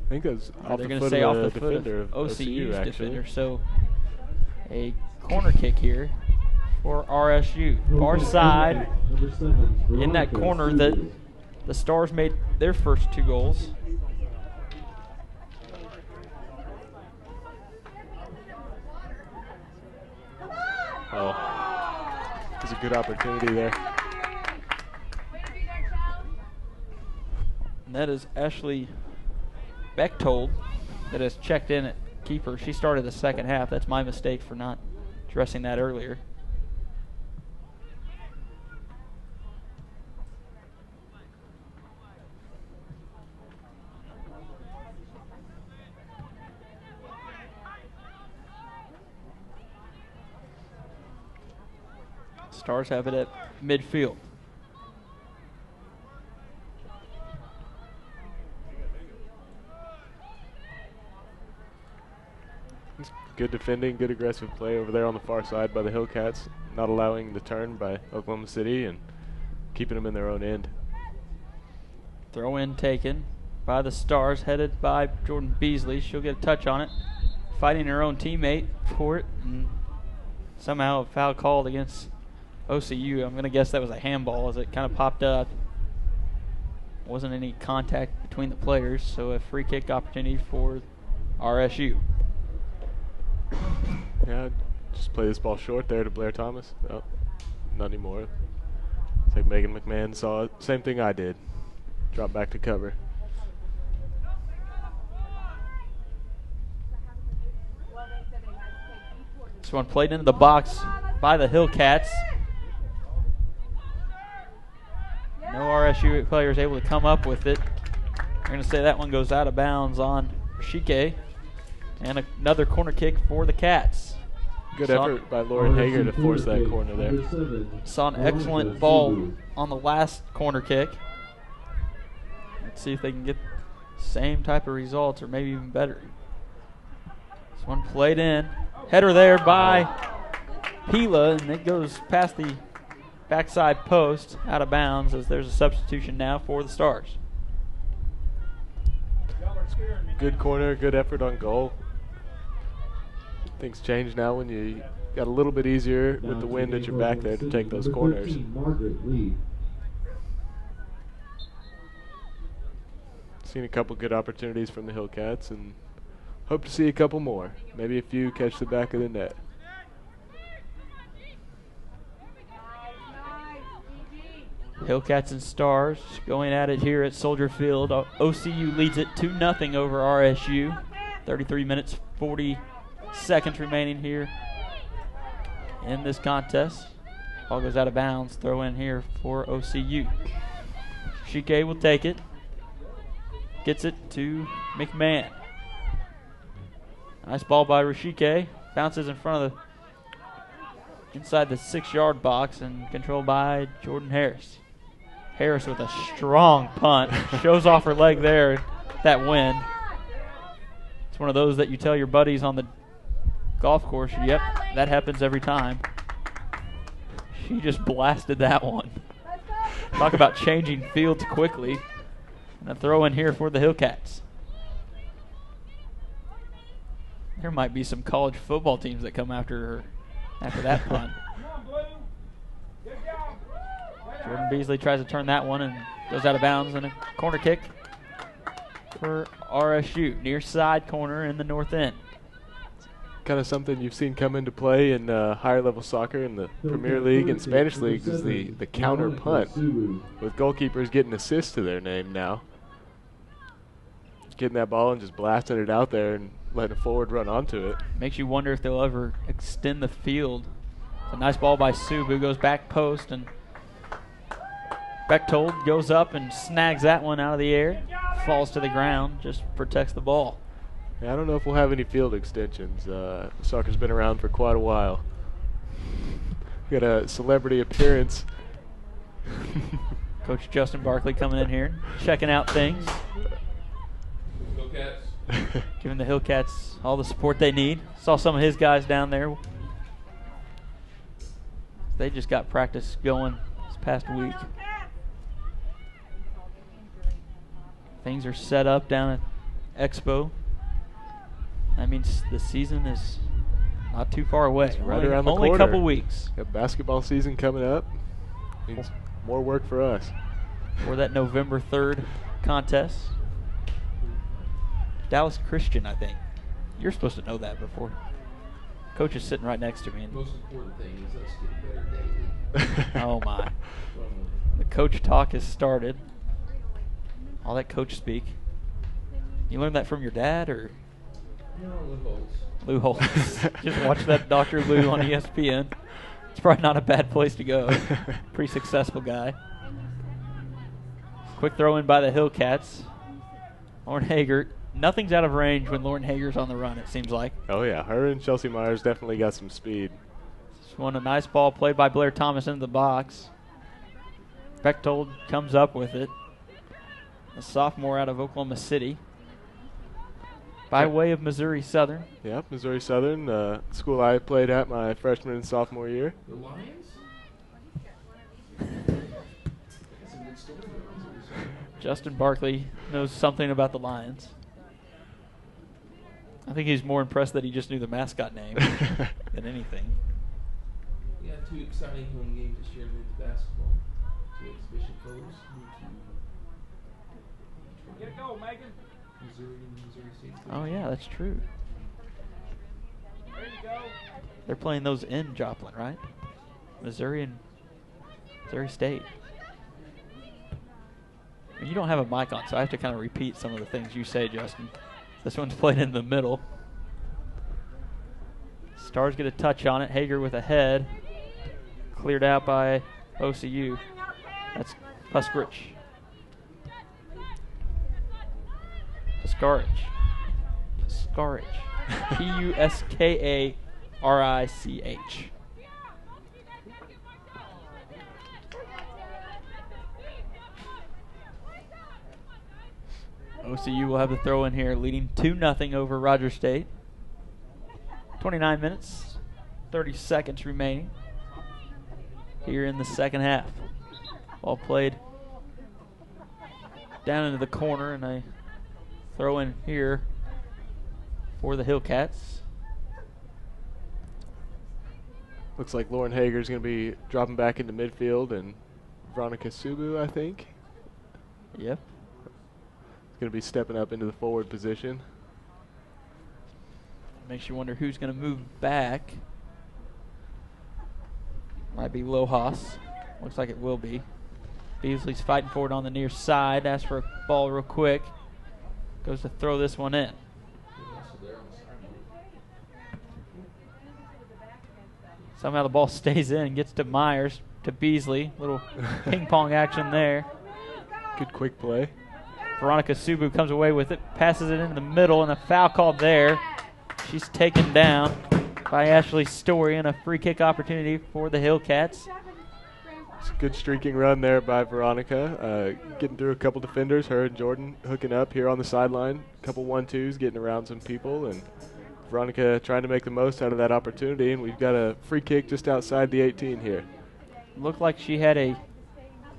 I think it was off they're the going to foot say of off the the foot defender of of OCU's OCU, defender. actually. So A corner kick here for RSU. Far side, Number 7, in that Veronica corner that Subaru. the Stars made their first 2 goals. Oh, there's a good opportunity there. And that is Ashley Bechtold that has checked in at keeper. She started the second half. That's my mistake for not addressing that earlier. Stars have it at midfield. Good defending, good aggressive play over there on the far side by the Hillcats, not allowing the turn by Oklahoma City and keeping them in their own end. Throw in taken by the Stars, headed by Jordan Beasley. She'll get a touch on it, fighting her own teammate for it, and somehow a foul called against OCU. I'm going to guess that was a handball as it kind of popped up. Wasn't any contact between the players, so a free kick opportunity for RSU. Yeah, just play this ball short there to Blair Thomas. Oh, not anymore. It's like Megan McMahon saw it. Same thing I did. Drop back to cover. This one played into the box by the Hillcats. No RSU players able to come up with it. We're going to say that one goes out of bounds on Shike. And another corner kick for the Cats. Good effort by Lauren Hager to force that corner there. Number 7, Saw an Veronica excellent ball Subaru. on the last corner kick. Let's see if they can get the same type of results or maybe even better. This one played in. Header there by Pila, and it goes past the backside post out of bounds as there's a substitution now for the Stars. Good corner, good effort on goal. Things change now when you got a little bit easier with the wind at your back there to take those Number corners. 13, Margaret Lee. Seen a couple good opportunities from the Hillcats and hope to see a couple more. Maybe a few catch the back of the net. Hillcats and Stars going at it here at Soldier Field. OCU leads it 2-0 over RSU. 33 minutes, 40 seconds remaining here in this contest. Ball goes out of bounds. Throw in here for OCU. Shike will take it. Gets it to McMahon. Nice ball by Rashike. Bounces in front of the inside the 6-yard box and controlled by Jordan Harris. Harris with a strong punt. Shows off her leg there. That wind. It's one of those that you tell your buddies on the golf course, yep, that happens every time. She just blasted that one. Talk about changing fields quickly. And a throw in here for the Hillcats. There might be some college football teams that come after her after that punt. Jordan Beasley tries to turn that one and goes out of bounds, and a corner kick for RSU. Near side corner in the north end. Kind of something you've seen come into play in higher level soccer in the Premier League and Spanish leagues is the counter punt, with goalkeepers getting assists to their name now. Getting that ball and just blasting it out there and letting a forward run onto it. Makes you wonder if they'll ever extend the field. It's a nice ball by Subu, goes back post, and Bechtold goes up and snags that one out of the air. Falls to the ground, just protects the ball. Yeah, I don't know if we'll have any field extensions. Soccer's been around for quite a while. We got a celebrity appearance. Coach Justin Barkley coming in here, checking out things. Giving the Hillcats all the support they need. Saw some of his guys down there. They just got practice going this past week. Things are set up down at Expo. That means the season is Not too far away. It's right around the only a corner. couple weeks. Got basketball season coming up. Means more work for us. For that November 3rd contest. Dallas Christian, I think. You're supposed to know that before. Coach is sitting right next to me. Most important thing is us getting better daily. Oh, my. The coach talk has started. All that coach speak. You learned that from your dad, or? No, loopholes. Lou Holtz. Just watch that Dr. Lou on ESPN. It's probably not a bad place to go. Pretty successful guy. Quick throw in by the Hillcats. Lauren Hager. Nothing's out of range when Lauren Hager's on the run, it seems like. Oh, yeah. Her and Chelsea Myers definitely got some speed. This one, a nice ball played by Blair Thomas into the box. Bechtold comes up with it. A sophomore out of Oklahoma City. By way of Missouri Southern. Yeah, Missouri Southern, school I played at my freshman and sophomore year. The Lions? That's a good story. Justin Barkley knows something about the Lions. I think he's more impressed that he just knew the mascot name than anything. We got 2 exciting home games this year with basketball. 2 exhibition foes. Get it go, Megan. Missouri and Missouri State. Oh, yeah, that's true. There you go. They're playing those in Joplin, right? Missouri and Missouri State. You don't have a mic on, so I have to kind of repeat some of the things you say, Justin. This one's played in the middle. Stars get a touch on it. Hager with a head. Cleared out by OCU. That's Puskarich. Puskarich. Puskarich. OCU will have the throw in here, leading 2-0 over Rogers State. 29 minutes, 30 seconds remaining here in the second half. Ball played down into the corner, and a throw in here for the Hillcats. Looks like Lauren Hager's going to be dropping back into midfield, and Veronica Subu, I think, Yep. going to be stepping up into the forward position. Makes you wonder who's going to move back. Might be Lojas. Looks like it will be. Beasley's fighting for it on the near side. Asks for a ball real quick. Goes to throw this one in. Somehow the ball stays in and gets to Myers, to Beasley. Little ping pong action there. Good quick play. Veronica Subu comes away with it, passes it into the middle, and a foul called there. She's taken down by Ashley Story, and a free kick opportunity for the Hillcats. It's a good streaking run there by Veronica. Getting through a couple defenders. Her and Jordan hooking up here on the sideline. A couple 1-2s, getting around some people, and Veronica trying to make the most out of that opportunity. And we've got a free kick just outside the 18 here. Looked like she had a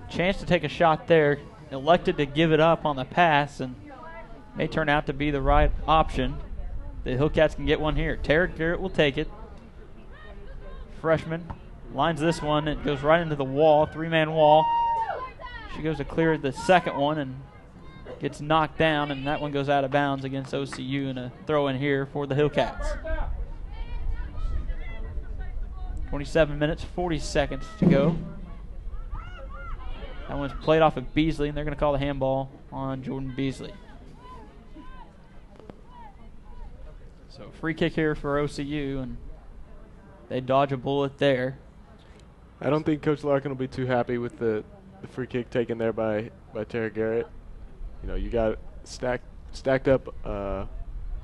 chance to take a shot there. Elected to give it up on the pass, and may turn out to be the right option. The Hillcats can get one here. Tara Garrett will take it. Freshman lines this one. It goes right into the wall, 3-man wall. She goes to clear the second one and gets knocked down, and that one goes out of bounds against OCU, and a throw in here for the Hillcats. 27 minutes, 40 seconds to go. That one's played off of Beasley, and they're going to call the handball on Jordan Beasley. So free kick here for OCU, and they dodge a bullet there. I don't think Coach Larkin will be too happy with the free kick taken there by Tara Garrett. You know, you got stacked up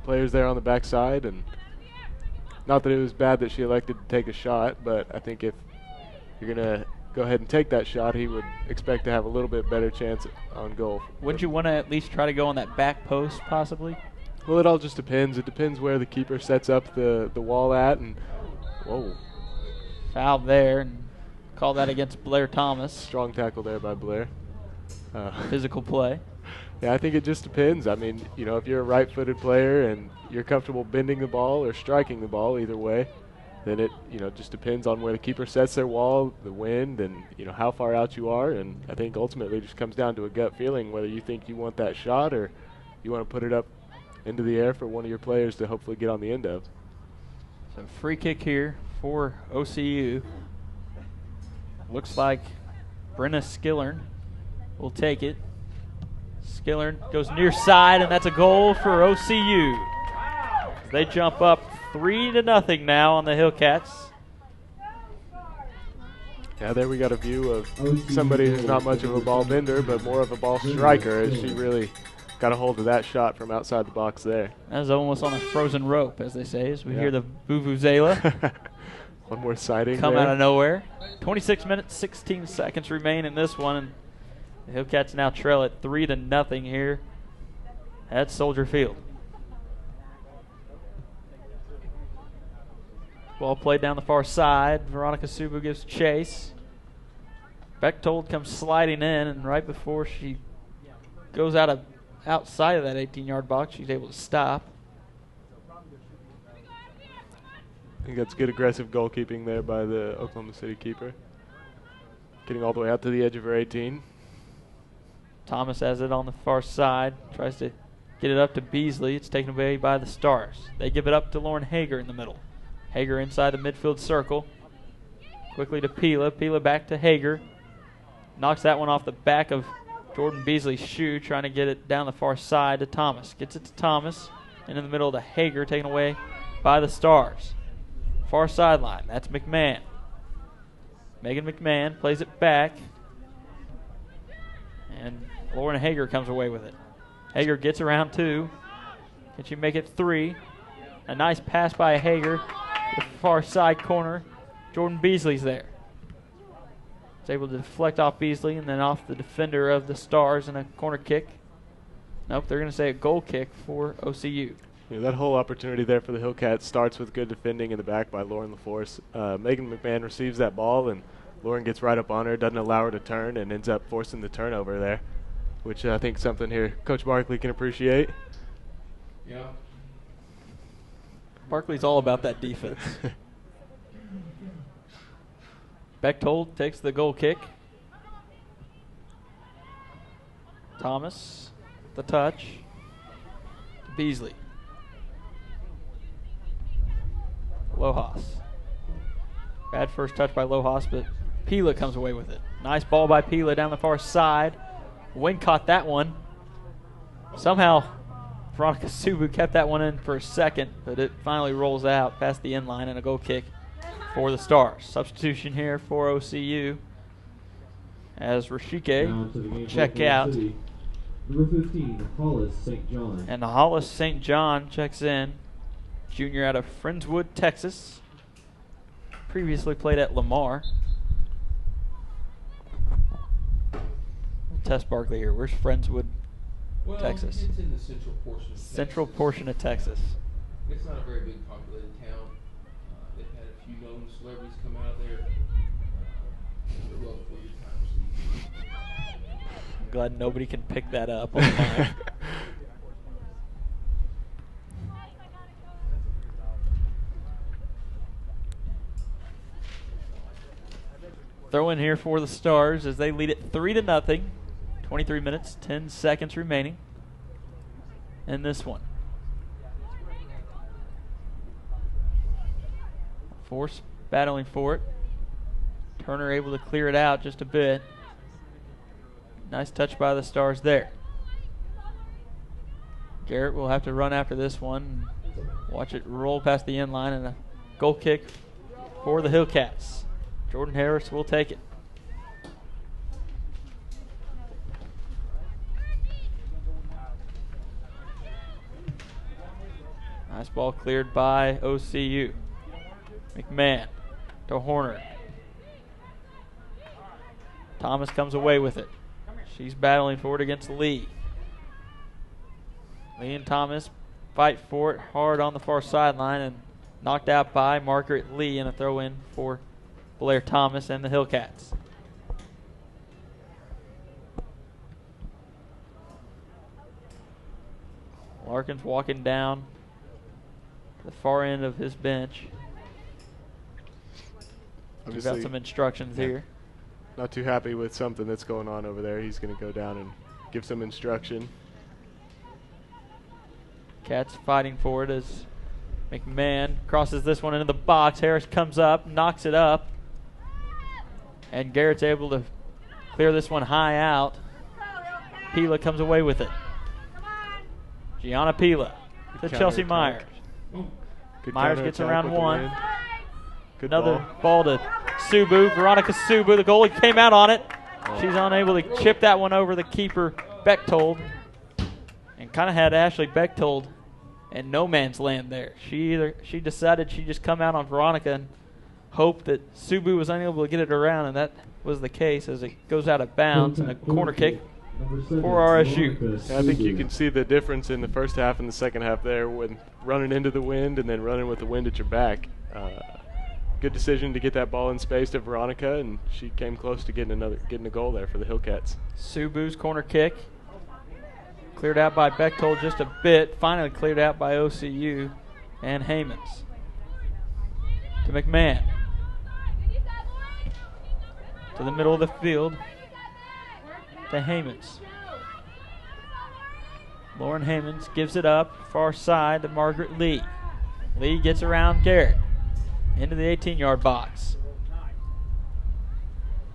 players there on the backside, and not that it was bad that she elected to take a shot, but I think if you're going to go ahead and take that shot, he would expect to have a little bit better chance on goal. Wouldn't you want to at least try to go on that back post possibly? Well, it all just depends. It depends where the keeper sets up the wall at, and whoa. Foul there, and call that against Blair Thomas. Strong tackle there by Blair. Physical play. Yeah, I think it just depends. I mean, you know, if you're a right-footed player and you're comfortable bending the ball or striking the ball, either way, then it just depends on where the keeper sets their wall, the wind, and how far out you are. And I think ultimately it just comes down to a gut feeling whether you think you want that shot or you want to put it up into the air for one of your players to hopefully get on the end of. So free kick here for OCU. Looks like Brenna Skillern will take it. Skillern goes near side, and that's a goal for OCU. They jump up 3-0 now on the Hillcats. Yeah, there we got a view of somebody who's not much of a ball bender, but more of a ball striker, as she really got a hold of that shot from outside the box there. That was almost on a frozen rope, as they say, as we hear the vuvuzela. One more sighting come there. Out of nowhere. 26 minutes, 16 seconds remain in this one, and the Hillcats now trail at 3-0 here at Soldier Field. Ball played down the far side. Veronica Subu gives chase. Bechtold comes sliding in, and right before she goes outside of that 18-yard box, she's able to stop. I think that's good aggressive goalkeeping there by the Oklahoma City keeper. Getting all the way out to the edge of her 18. Thomas has it on the far side. Tries to get it up to Beasley. It's taken away by the Stars. They give it up to Lauren Hager in the middle. Hager inside the midfield circle. Quickly to Pila. Pila back to Hager. Knocks that one off the back of Jordan Beasley's shoe, trying to get it down the far side to Thomas. Gets it to Thomas. And in the middle to Hager, taken away by the Stars. Far sideline. That's McMahon. Megan McMahon plays it back. And Lauren Hager comes away with it. Hager gets around 2. Can she make it 3? A nice pass by Hager. The far side corner. Jordan Beasley's there. It's able to deflect off Beasley and then off the defender of the Stars in a corner kick. Nope, they're going to say a goal kick for OCU. Yeah, that whole opportunity there for the Hillcats starts with good defending in the back by Lauren LaForce. Megan McMahon receives that ball, and Lauren gets right up on her, doesn't allow her to turn, and ends up forcing the turnover there, which I think is something here Coach Barkley can appreciate. Yeah. Barkley's all about that defense. Bechtold takes the goal kick. Thomas, the touch. Beasley. Lojas. Bad first touch by Lojas, but Pila comes away with it. Nice ball by Pila down the far side. Wing caught that one. Somehow, Veronica Subu kept that one in for a second, but it finally rolls out past the end line and a goal kick for the Stars. Substitution here for OCU as Rashike check out. Number 15, Hollis St. John. And Hollis St. John checks in. Junior out of Friendswood, Texas. Previously played at Lamar. We'll test Barkley here. Where's Friendswood, Texas? It's in the central portion of Central Texas. portion of Texas. It's not a very big populated town. They've had a few known celebrities come out of there. They're well before your time, Steve. I'm glad nobody can pick that up on mine. Throw in here for the Stars as they lead it 3-0. 23 minutes, 10 seconds remaining in this one. Force battling for it. Turner able to clear it out just a bit. Nice touch by the Stars there. Garrett will have to run after this one. Watch it roll past the end line, and a goal kick for the Hillcats. Jordan Harris will take it. Nice ball cleared by OCU. McMahon to Horner. Thomas comes away with it. She's battling for it against Lee. Lee and Thomas fight for it hard on the far sideline and knocked out by Margaret Lee, and a throw in for Blair Thomas and the Hillcats. Larkin's walking down the far end of his bench. Give obviously out some instructions here. not too happy with something that's going on over there. He's going to go down and give some instruction. Cats fighting for it as McMahon crosses this one into the box. Harris comes up, knocks it up, and Garrett's able to clear this one high out. Pila comes away with it. Gianna Pila to Chelsea Myers. Good Myers gets counterattack around with the one. wind. Good Another ball to Subu. Veronica Subu, the goalie, came out on it. She's unable to chip that one over the keeper, Bechtold, and kind of had Ashley Bechtold in no man's land there. She decided she'd just come out on Veronica and hope that Subu was unable to get it around, and that was the case as it goes out of bounds and a corner kick for RSU. I think you can see the difference in the first half and the second half there when running into the wind and then running with the wind at your back. Good decision to get that ball in space to Veronica, and she came close to getting a goal there for the Hillcats. Subu's corner kick cleared out by Bechtold just a bit, finally cleared out by OCU and Haymans. To McMahon. To the middle of the field. To Haymans. Lauren Haymans gives it up, far side to Margaret Lee. Lee gets around Garrett into the 18-yard box.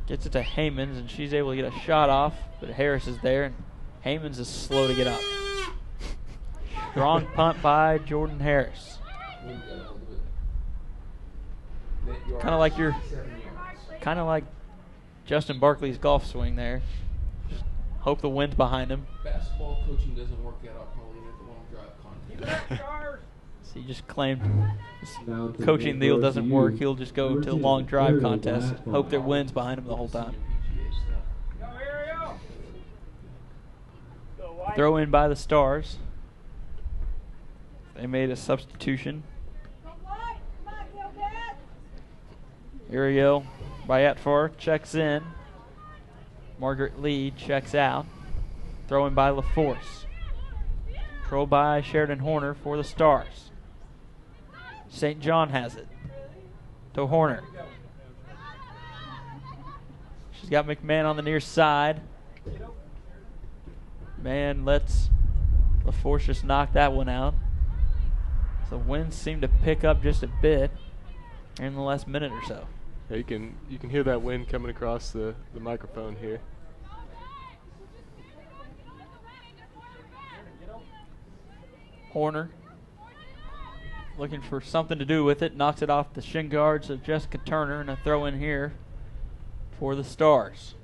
Gets it to Haymans, and she's able to get a shot off, but Harris is there, and Haymans is slow to get up. Strong punt by Jordan Harris. Kind of like Justin Barkley's golf swing there. Just hope the wind's behind him. Basketball coaching doesn't work out. I'll probably hit the long drive contest. So he just claimed his coaching deal doesn't work. He'll just go to a long drive contest. Hope their wind's behind him the whole time. Throw in by the Stars. They made a substitution. Ariel Bayatfar checks in. Margaret Lee checks out. Throw in by LaForce. Control by Sheridan Horner for the Stars. St. John has it. To Horner. She's got McMahon on the near side. Man lets LaForce just knock that one out. So winds seem to pick up just a bit in the last minute or so. Yeah, you can hear that wind coming across the microphone here. Horner looking for something to do with it, knocks it off the shin guards of Jessica Turner, and a throw in here for the Stars.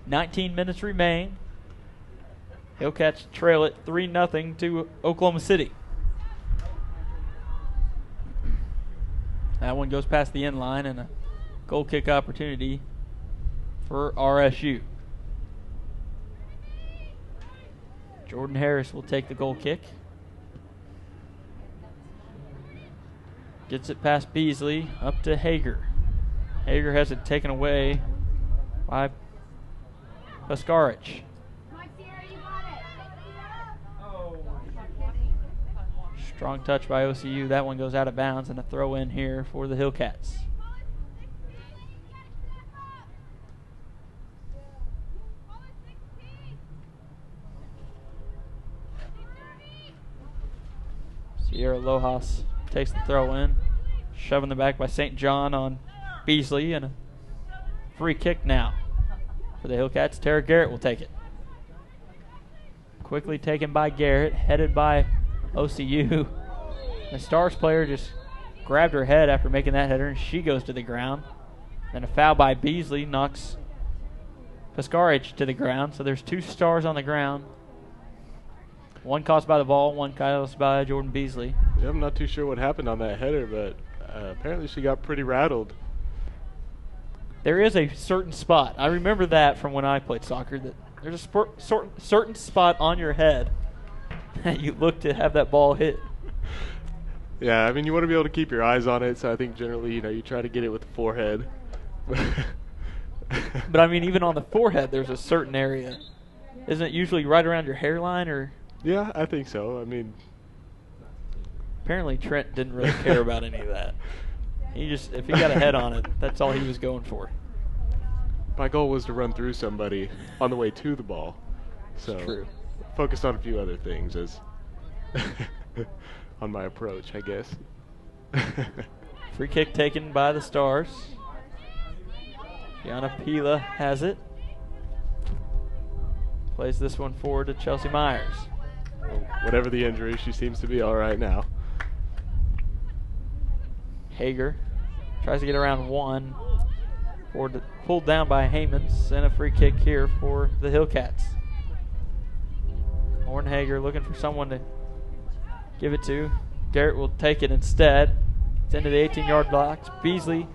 19 minutes remain. Hillcats trail it 3-0 to Oklahoma City. That one goes past the end line and a goal kick opportunity for RSU. Jordan Harris will take the goal kick. Gets it past Beasley, up to Hager. Hager has it taken away by Paskarich. Strong touch by OCU. That one goes out of bounds, and a throw in here for the Hillcats. Sierra Lojas takes the throw in. Shoving the back by St. John on Beasley, and a free kick now for the Hillcats. Tara Garrett will take it. Quickly taken by Garrett, headed by OCU. The Stars player just grabbed her head after making that header, and she goes to the ground. Then a foul by Beasley knocks Paskarich to the ground. So there's two Stars on the ground. One caused by the ball, one caused by Jordan Beasley. Yeah, I'm not too sure what happened on that header, but apparently she got pretty rattled. There is a certain spot. I remember that from when I played soccer, that there's a certain spot on your head that you look to have that ball hit. Yeah, I mean, you want to be able to keep your eyes on it, so I think generally, you try to get it with the forehead. But I mean, even on the forehead, there's a certain area. Isn't it usually right around your hairline, or? Yeah, I think so. I mean, apparently Trent didn't really care about any of that. if he got a head on it, that's all he was going for. My goal was to run through somebody on the way to the ball. So True. focused on a few other things as on my approach, I guess. Free kick taken by the Stars. Gianna Pila has it. Plays this one forward to Chelsea Myers. Well, whatever the injury, she seems to be all right now. Hager tries to get around one. Pulled down by Haymans, and a free kick here for the Hillcats. Lauren Hager looking for someone to give it to. Garrett will take it instead. It's into the 18-yard box. Beasley,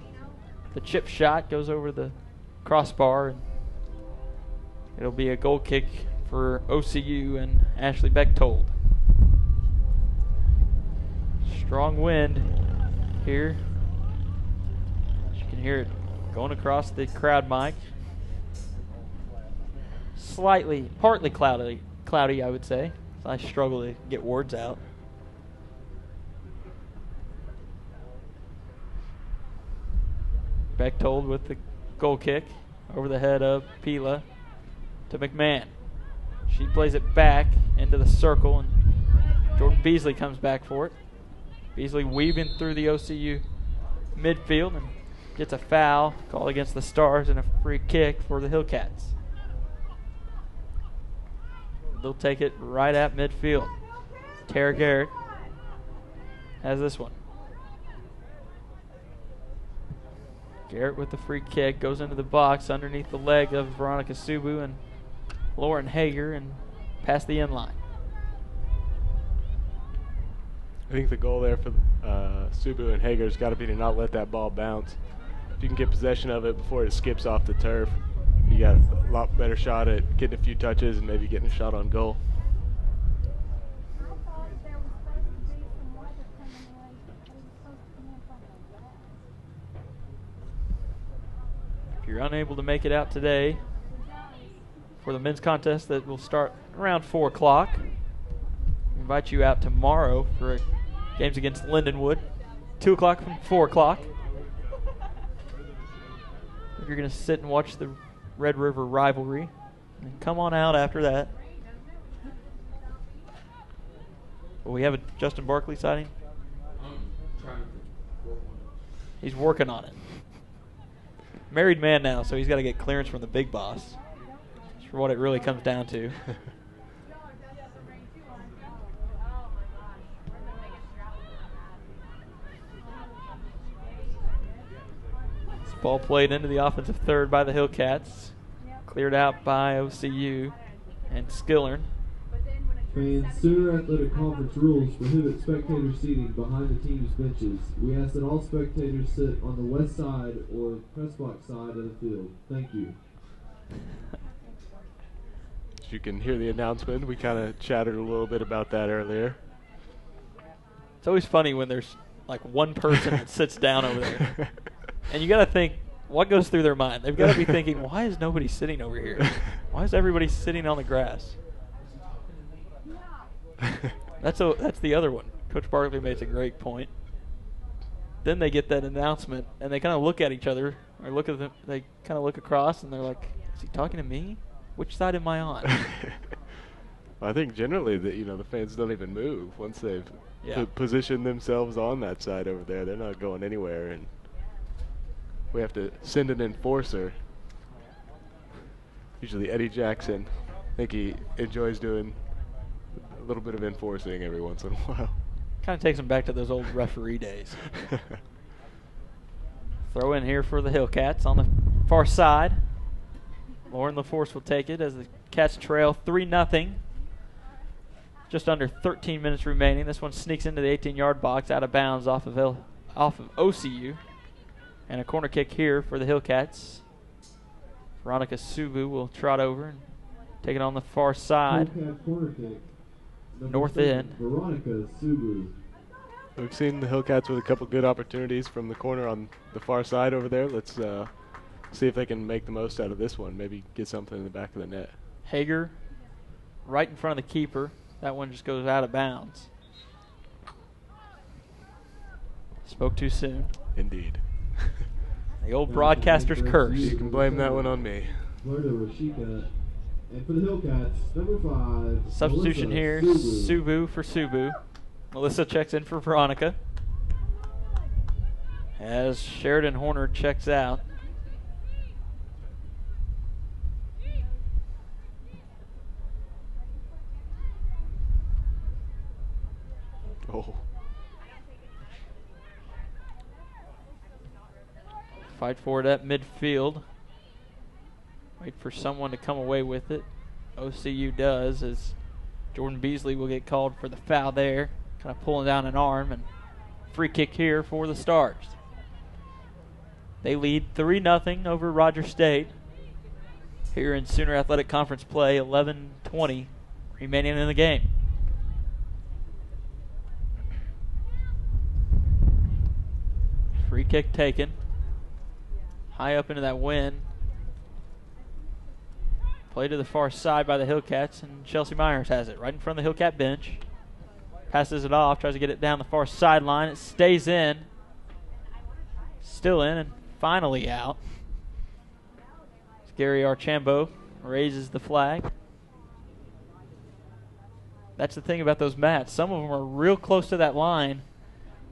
the chip shot goes over the crossbar, and it'll be a goal kick for OCU and Ashley Bechtold. Strong wind here. You can hear it going across the crowd mic. Partly cloudy, I would say. So I struggle to get words out. Bechtold with the goal kick over the head of Pila to McMahon. She plays it back into the circle, and Jordan Beasley comes back for it. Beasley weaving through the OCU midfield and gets a foul called against the Stars and a free kick for the Hillcats. They'll take it right at midfield. Tara Garrett has this one. Garrett with the free kick goes into the box underneath the leg of Veronica Subu and Lauren Hager and past the end line. I think the goal there for Subu and Hager's got to be to not let that ball bounce. If you can get possession of it before it skips off the turf, you got a lot better shot at getting a few touches and maybe getting a shot on goal. If you're unable to make it out today for the men's contest that will start around 4 o'clock, we invite you out tomorrow for games against Lindenwood, 2 o'clock from 4 o'clock. If you're going to sit and watch the Red River rivalry, and come on out after that. Will we have a Justin Barkley sighting? I'm trying to work on it. He's working on it. Married man now, so he's got to get clearance from the big boss. That's what it really comes down to. This ball played into the offensive third by the Hillcats. Cleared out by OCU and Skillern. Fans, Sooner Athletic Conference rules prohibit spectator seating behind the team's benches. We ask that all spectators sit on the west side or press box side of the field. Thank you. As you can hear the announcement, we kind of chatted a little bit about that earlier. It's always funny when there's like one person that sits down over there. And you got to think, what goes through their mind? They've got to be thinking, why is nobody sitting over here? Why is everybody sitting on the grass? That's the other one. Coach Barkley makes a great point. Then they get that announcement, and they kind of look at each other, or look at them. They kind of look across, and they're like, "Is he talking to me? Which side am I on?" Well, I think generally the fans don't even move once they've positioned themselves on that side over there. They're not going anywhere, and we have to send an enforcer. Usually Eddie Jackson. I think he enjoys doing a little bit of enforcing every once in a while. Kind of takes them back to those old referee days. Throw in here for the Hillcats on the far side. Lauren LaForce will take it as the Cats trail 3-0. Just under 13 minutes remaining. This one sneaks into the 18-yard box out of bounds off of OCU. And a corner kick here for the Hillcats. Veronica Subu will trot over and take it on the far side. Hillcat corner kick. North end. Veronica Subu. We've seen the Hillcats with a couple good opportunities from the corner on the far side over there. Let's see if they can make the most out of this one. Maybe get something in the back of the net. Hager right in front of the keeper. That one just goes out of bounds. Spoke too soon. Indeed. The old broadcaster's curse. You can blame that one on me. Florida Rashika. And for the Hillcats, number 5. Substitution Melissa here, Subu. Subu for Subu. Melissa checks in for Veronica. As Sheridan Horner checks out. Oh. Fight for it at midfield. Wait for someone to come away with it. OCU does, as Jordan Beasley will get called for the foul there. Kind of pulling down an arm, and free kick here for the Stars. They lead 3-0 over Rogers State here in Sooner Athletic Conference play. 11:20 remaining in the game. Free kick taken. High up into that wind. Play to the far side by the Hillcats, and Chelsea Myers has it right in front of the Hillcat bench. Passes it off, tries to get it down the far sideline. It stays in. Still in, and finally out. Gary Archambault raises the flag. That's the thing about those mats. Some of them are real close to that line.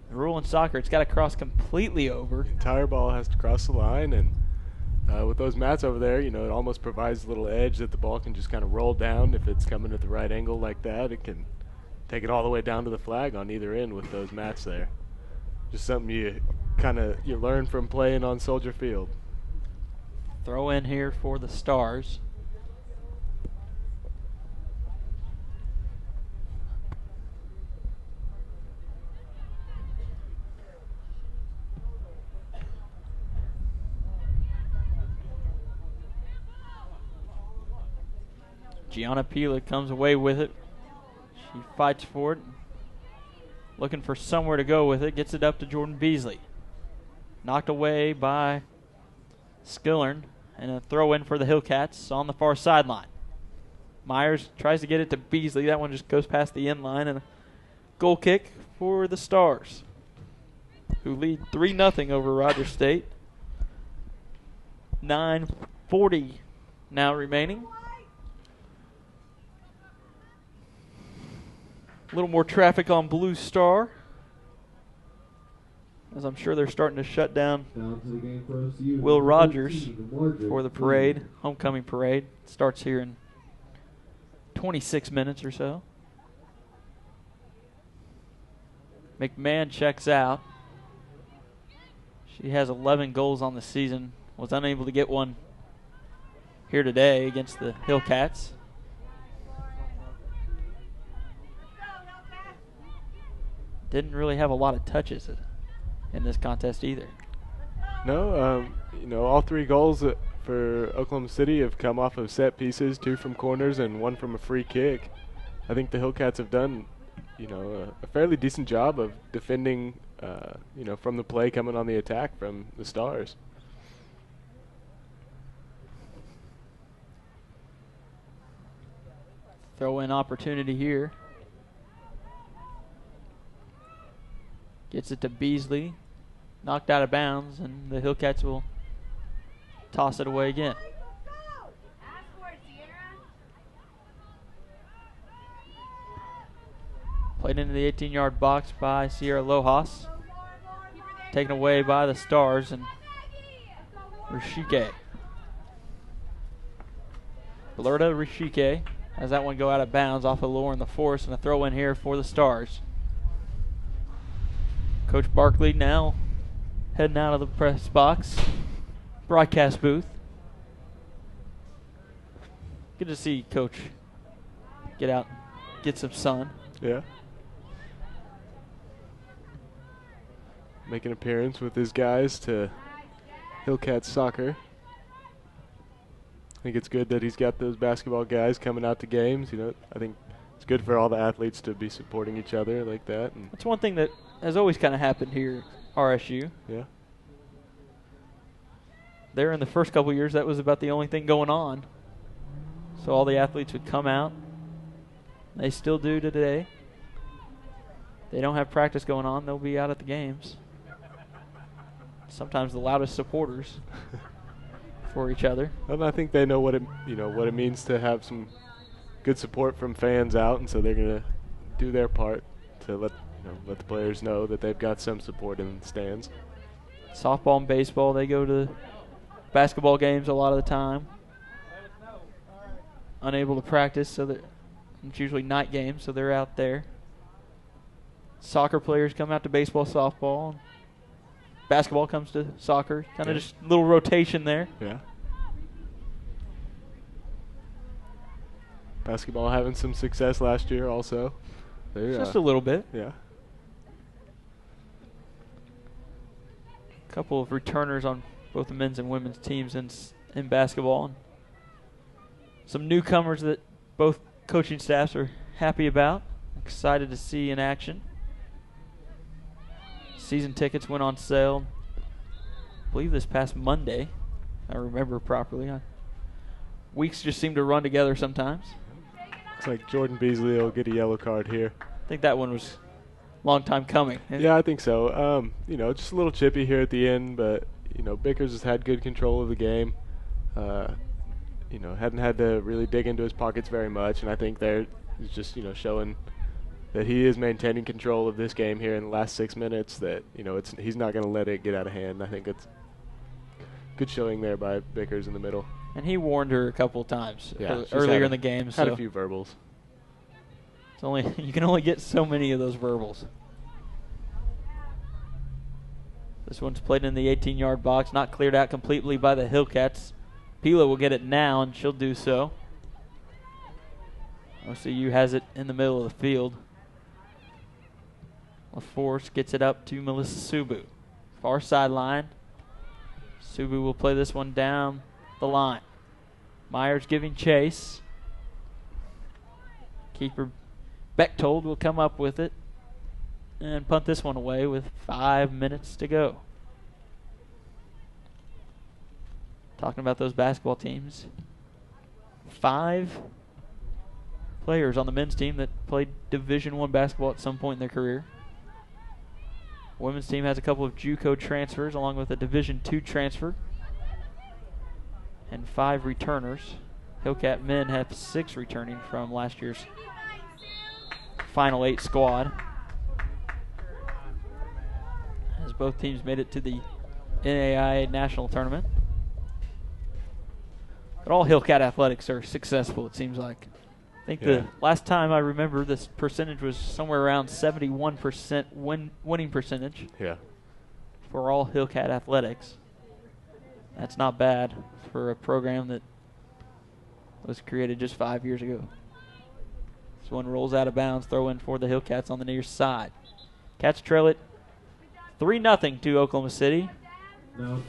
The rule in soccer, it's got to cross completely over. The entire ball has to cross the line, and with those mats over there, you know, it almost provides a little edge that the ball can just kind of roll down. If it's coming at the right angle like that, it can take it all the way down to the flag on either end with those mats there. Just something you learn from playing on Soldier Field. Throw in here for the Stars. Gianna Pila comes away with it. She fights for it. Looking for somewhere to go with it. Gets it up to Jordan Beasley. Knocked away by Skillern. And a throw in for the Hillcats on the far sideline. Myers tries to get it to Beasley. That one just goes past the end line. And a goal kick for the Stars, who lead 3-0 over Rogers State. 9:40 now remaining. A little more traffic on Blue Star, as I'm sure they're starting to shut down Will Rogers for the parade, homecoming parade. Starts here in 26 minutes or so. McMahon checks out. She has 11 goals on the season. Was unable to get one here today against the Hillcats. Didn't really have a lot of touches in this contest either. No, all 3 goals for Oklahoma City have come off of set pieces, 2 from corners and 1 from a free kick. I think the Hillcats have done, a fairly decent job of defending, from the play coming on the attack from the Stars. Throw in opportunity here. Gets it to Beasley. Knocked out of bounds, and the Hillcats will toss it away again. Played into the 18-yard box by Sierra Lojas. Taken away by the Stars and Rishike. Blurta Rishike has that one go out of bounds off of Lauren the Force, and a throw in here for the Stars. Coach Barkley now heading out of the press box, broadcast booth. Good to see Coach get out, get some sun. Yeah. Make an appearance with his guys to Hillcat Soccer. I think it's good that he's got those basketball guys coming out to games. I think it's good for all the athletes to be supporting each other like that. And that's one thing that has always kind of happened here at RSU. Yeah. There in the first couple years, that was about the only thing going on. So all the athletes would come out. They still do today. They don't have practice going on. They'll be out at the games. sometimes the loudest supporters for each other. And I think they know what it means to have some good support from fans out, and so they're gonna do their part to let the players know that they've got some support in the stands. Softball and baseball, they go to basketball games a lot of the time. Unable to practice, so that it's usually night games, so they're out there. Soccer players come out to baseball, softball. Basketball comes to soccer. Kind of just a little rotation there. Yeah. Basketball having some success last year also. Just a little bit. Yeah. A couple of returners on both the men's and women's teams in basketball. And some newcomers that both coaching staffs are happy about. Excited to see in action. Season tickets went on sale, I believe this past Monday. I remember properly. Weeks just seem to run together sometimes. Looks like Jordan Beasley will get a yellow card here. I think that one was a long time coming. Yeah, I think so. Just a little chippy here at the end, but Bickers has had good control of the game. Hadn't had to really dig into his pockets very much, and I think there is just showing that he is maintaining control of this game here in the last 6 minutes. That he's not going to let it get out of hand. I think it's good showing there by Bickers in the middle. And he warned her a couple of times she's earlier in the game. Had a few verbals. It's you can only get so many of those verbals. This one's played in the 18-yard box, not cleared out completely by the Hillcats. Pila will get it now, and she'll do so. OCU has it in the middle of the field. LaForce gets it up to Melissa Subu. Far sideline. Subu will play this one down the line. Myers giving chase. Keeper Bechtold will come up with it and punt this one away with 5 minutes to go. Talking about those basketball teams. 5 players on the men's team that played Division I basketball at some point in their career. Women's team has a couple of JUCO transfers along with a Division II transfer. And 5 returners. Hillcat men have 6 returning from last year's Final 8 squad. As both teams made it to the NAIA National Tournament. But all Hillcat athletics are successful, it seems like. I think the last time I remember this percentage was somewhere around 71% winning percentage. Yeah. For all Hillcat athletics. That's not bad for a program that was created just 5 years ago. This one rolls out of bounds, throw in for the Hillcats on the near side. Cats trail it 3-0 to Oklahoma City.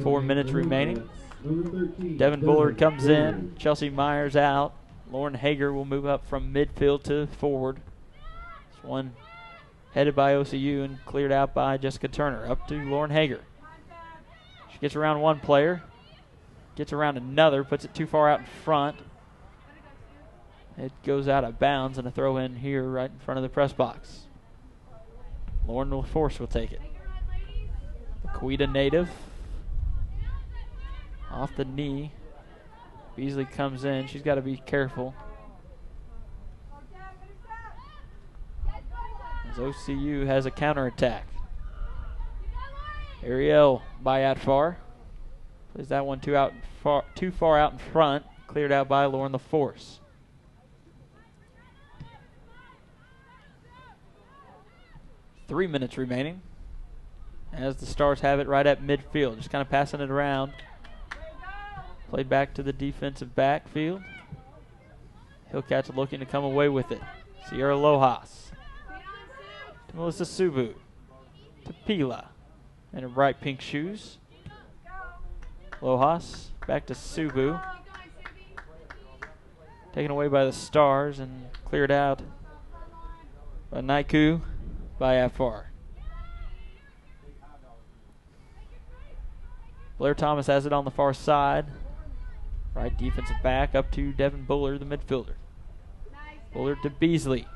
4 minutes remaining. Devin Bullard comes in. Chelsea Myers out. Lauren Hager will move up from midfield to forward. This one headed by OCU and cleared out by Jessica Turner. Up to Lauren Hager. She gets around one player. Gets around another. Puts it too far out in front. It goes out of bounds and a throw in here right in front of the press box. Lauren LaForce will take it. The Quita native. Off the knee. Beasley comes in. She's got to be careful. As OCU has a counterattack. Ariel Bayatfar plays that one too far out in front. Cleared out by Lauren LaForce. Three minutes remaining. As the Stars have it right at midfield. Just kind of passing it around. Played back to the defensive backfield. Hillcats looking to come away with it. Sierra Lojas. To Melissa Subu. To Pila. In her bright pink shoes. Lojas back to Subu. Taken away by the Stars and cleared out by Naiku by Afar. Blair Thomas has it on the far side. Right defensive back up to Devin Bullard, the midfielder. Bullard to Beasley.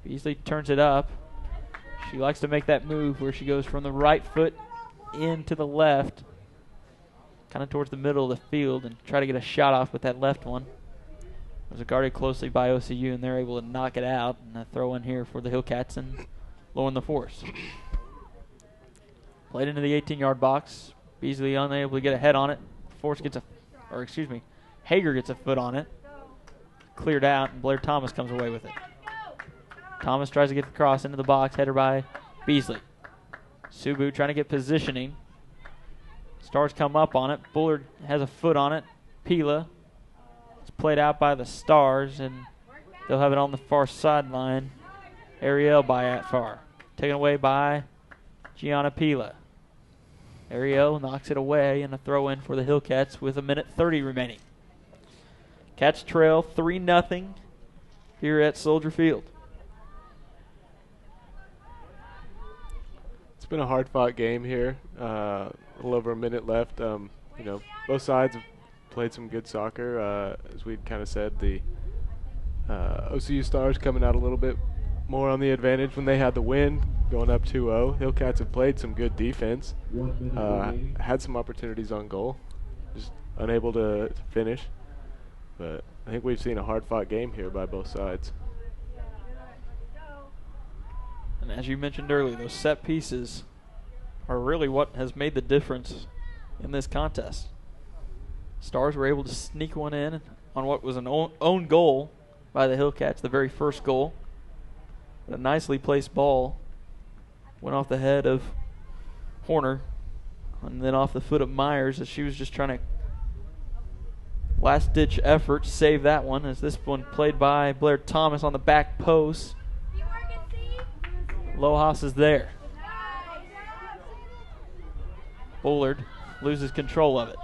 Beasley turns it up. She likes to make that move where she goes from the right foot in to the left, kind of towards the middle of the field, and try to get a shot off with that left one. It was guarded closely by OCU, and they're able to knock it out. And a throw in here for the Hillcats and low in the force. Played into the 18-yard box. Beasley unable to get a head on it. Hager gets a foot on it. Cleared out, and Blair Thomas comes away with it. Thomas tries to get the cross into the box, header by Beasley. Subu trying to get positioning. Stars come up on it. Bullard has a foot on it. Pila. It's played out by the Stars, and they'll have it on the far sideline. Ariel by at far. Taken away by Gianna Pila. Ariel knocks it away, and a throw in for the Hillcats with 1:30 remaining. Cats trail 3-0 here at Soldier Field. It's been a hard-fought game here. A little over a minute left. Both sides have played some good soccer. As we kind of said, the OCU Stars coming out a little bit more on the advantage when they had the win, going up 2-0. Hillcats have played some good defense. 1 minute remaining. Had some opportunities on goal, just unable to finish. But I think we've seen a hard-fought game here by both sides. And as you mentioned earlier, those set pieces are really what has made the difference in this contest. Stars were able to sneak one in on what was an own goal by the Hillcats, the very first goal. A nicely placed ball went off the head of Horner and then off the foot of Myers as she was just trying to last-ditch effort to save that one, as this one played by Blair Thomas on the back post. Lojas is there. Bullard loses control of it.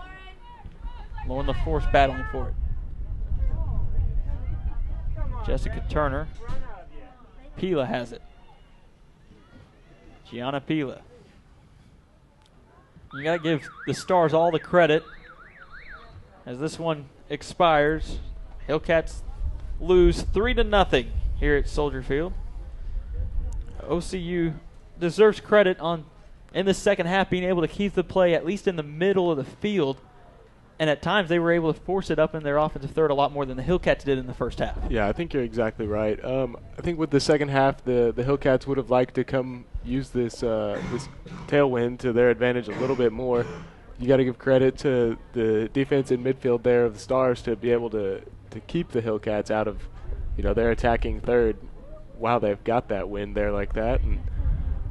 Low in the force battling for it. Jessica Turner. Pila has it. Gianna Pila. You got to give the Stars all the credit as this one expires. Hillcats lose 3-0 here at Soldier Field. OCU deserves credit in the second half being able to keep the play at least in the middle of the field. And at times they were able to force it up in their offensive third a lot more than the Hillcats did in the first half. Yeah, I think you're exactly right. I think with the second half, the Hillcats would have liked to come use this tailwind to their advantage a little bit more. You got to give credit to the defense in midfield there of the Stars to be able to keep the Hillcats out of, their attacking third while they've got that win there like that. And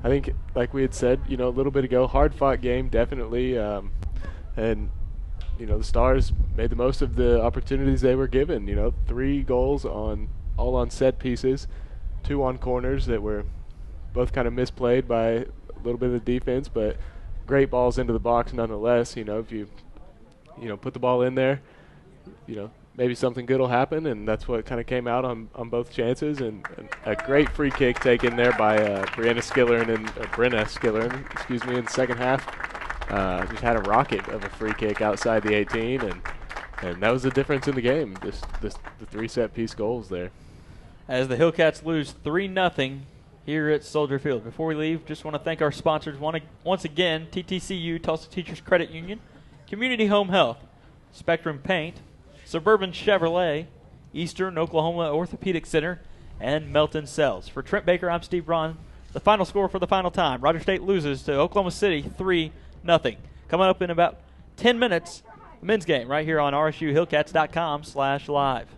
I think, like we had said, a little bit ago, hard-fought game, definitely. And the Stars made the most of the opportunities they were given. 3 goals all on set pieces, 2 on corners that were both kind of misplayed by a little bit of the defense, but great balls into the box nonetheless. If you put the ball in there, maybe something good will happen, and that's what kind of came out on both chances. And a great free kick taken there by Brenna Skillern in the second half. Just had a rocket of a free kick outside the 18, and that was the difference in the game. The 3 set-piece goals there. As the Hillcats lose 3-0 here at Soldier Field. Before we leave, just want to thank our sponsors once again: TTCU, Tulsa Teachers Credit Union, Community Home Health, Spectrum Paint, Suburban Chevrolet, Eastern Oklahoma Orthopedic Center, and Melton Cells. For Trent Baker, I'm Steve Braun. The final score for the final time: Rogers State loses to Oklahoma City 3-0. Coming up in about 10 minutes, the men's game right here on rsuhillcats.com/live.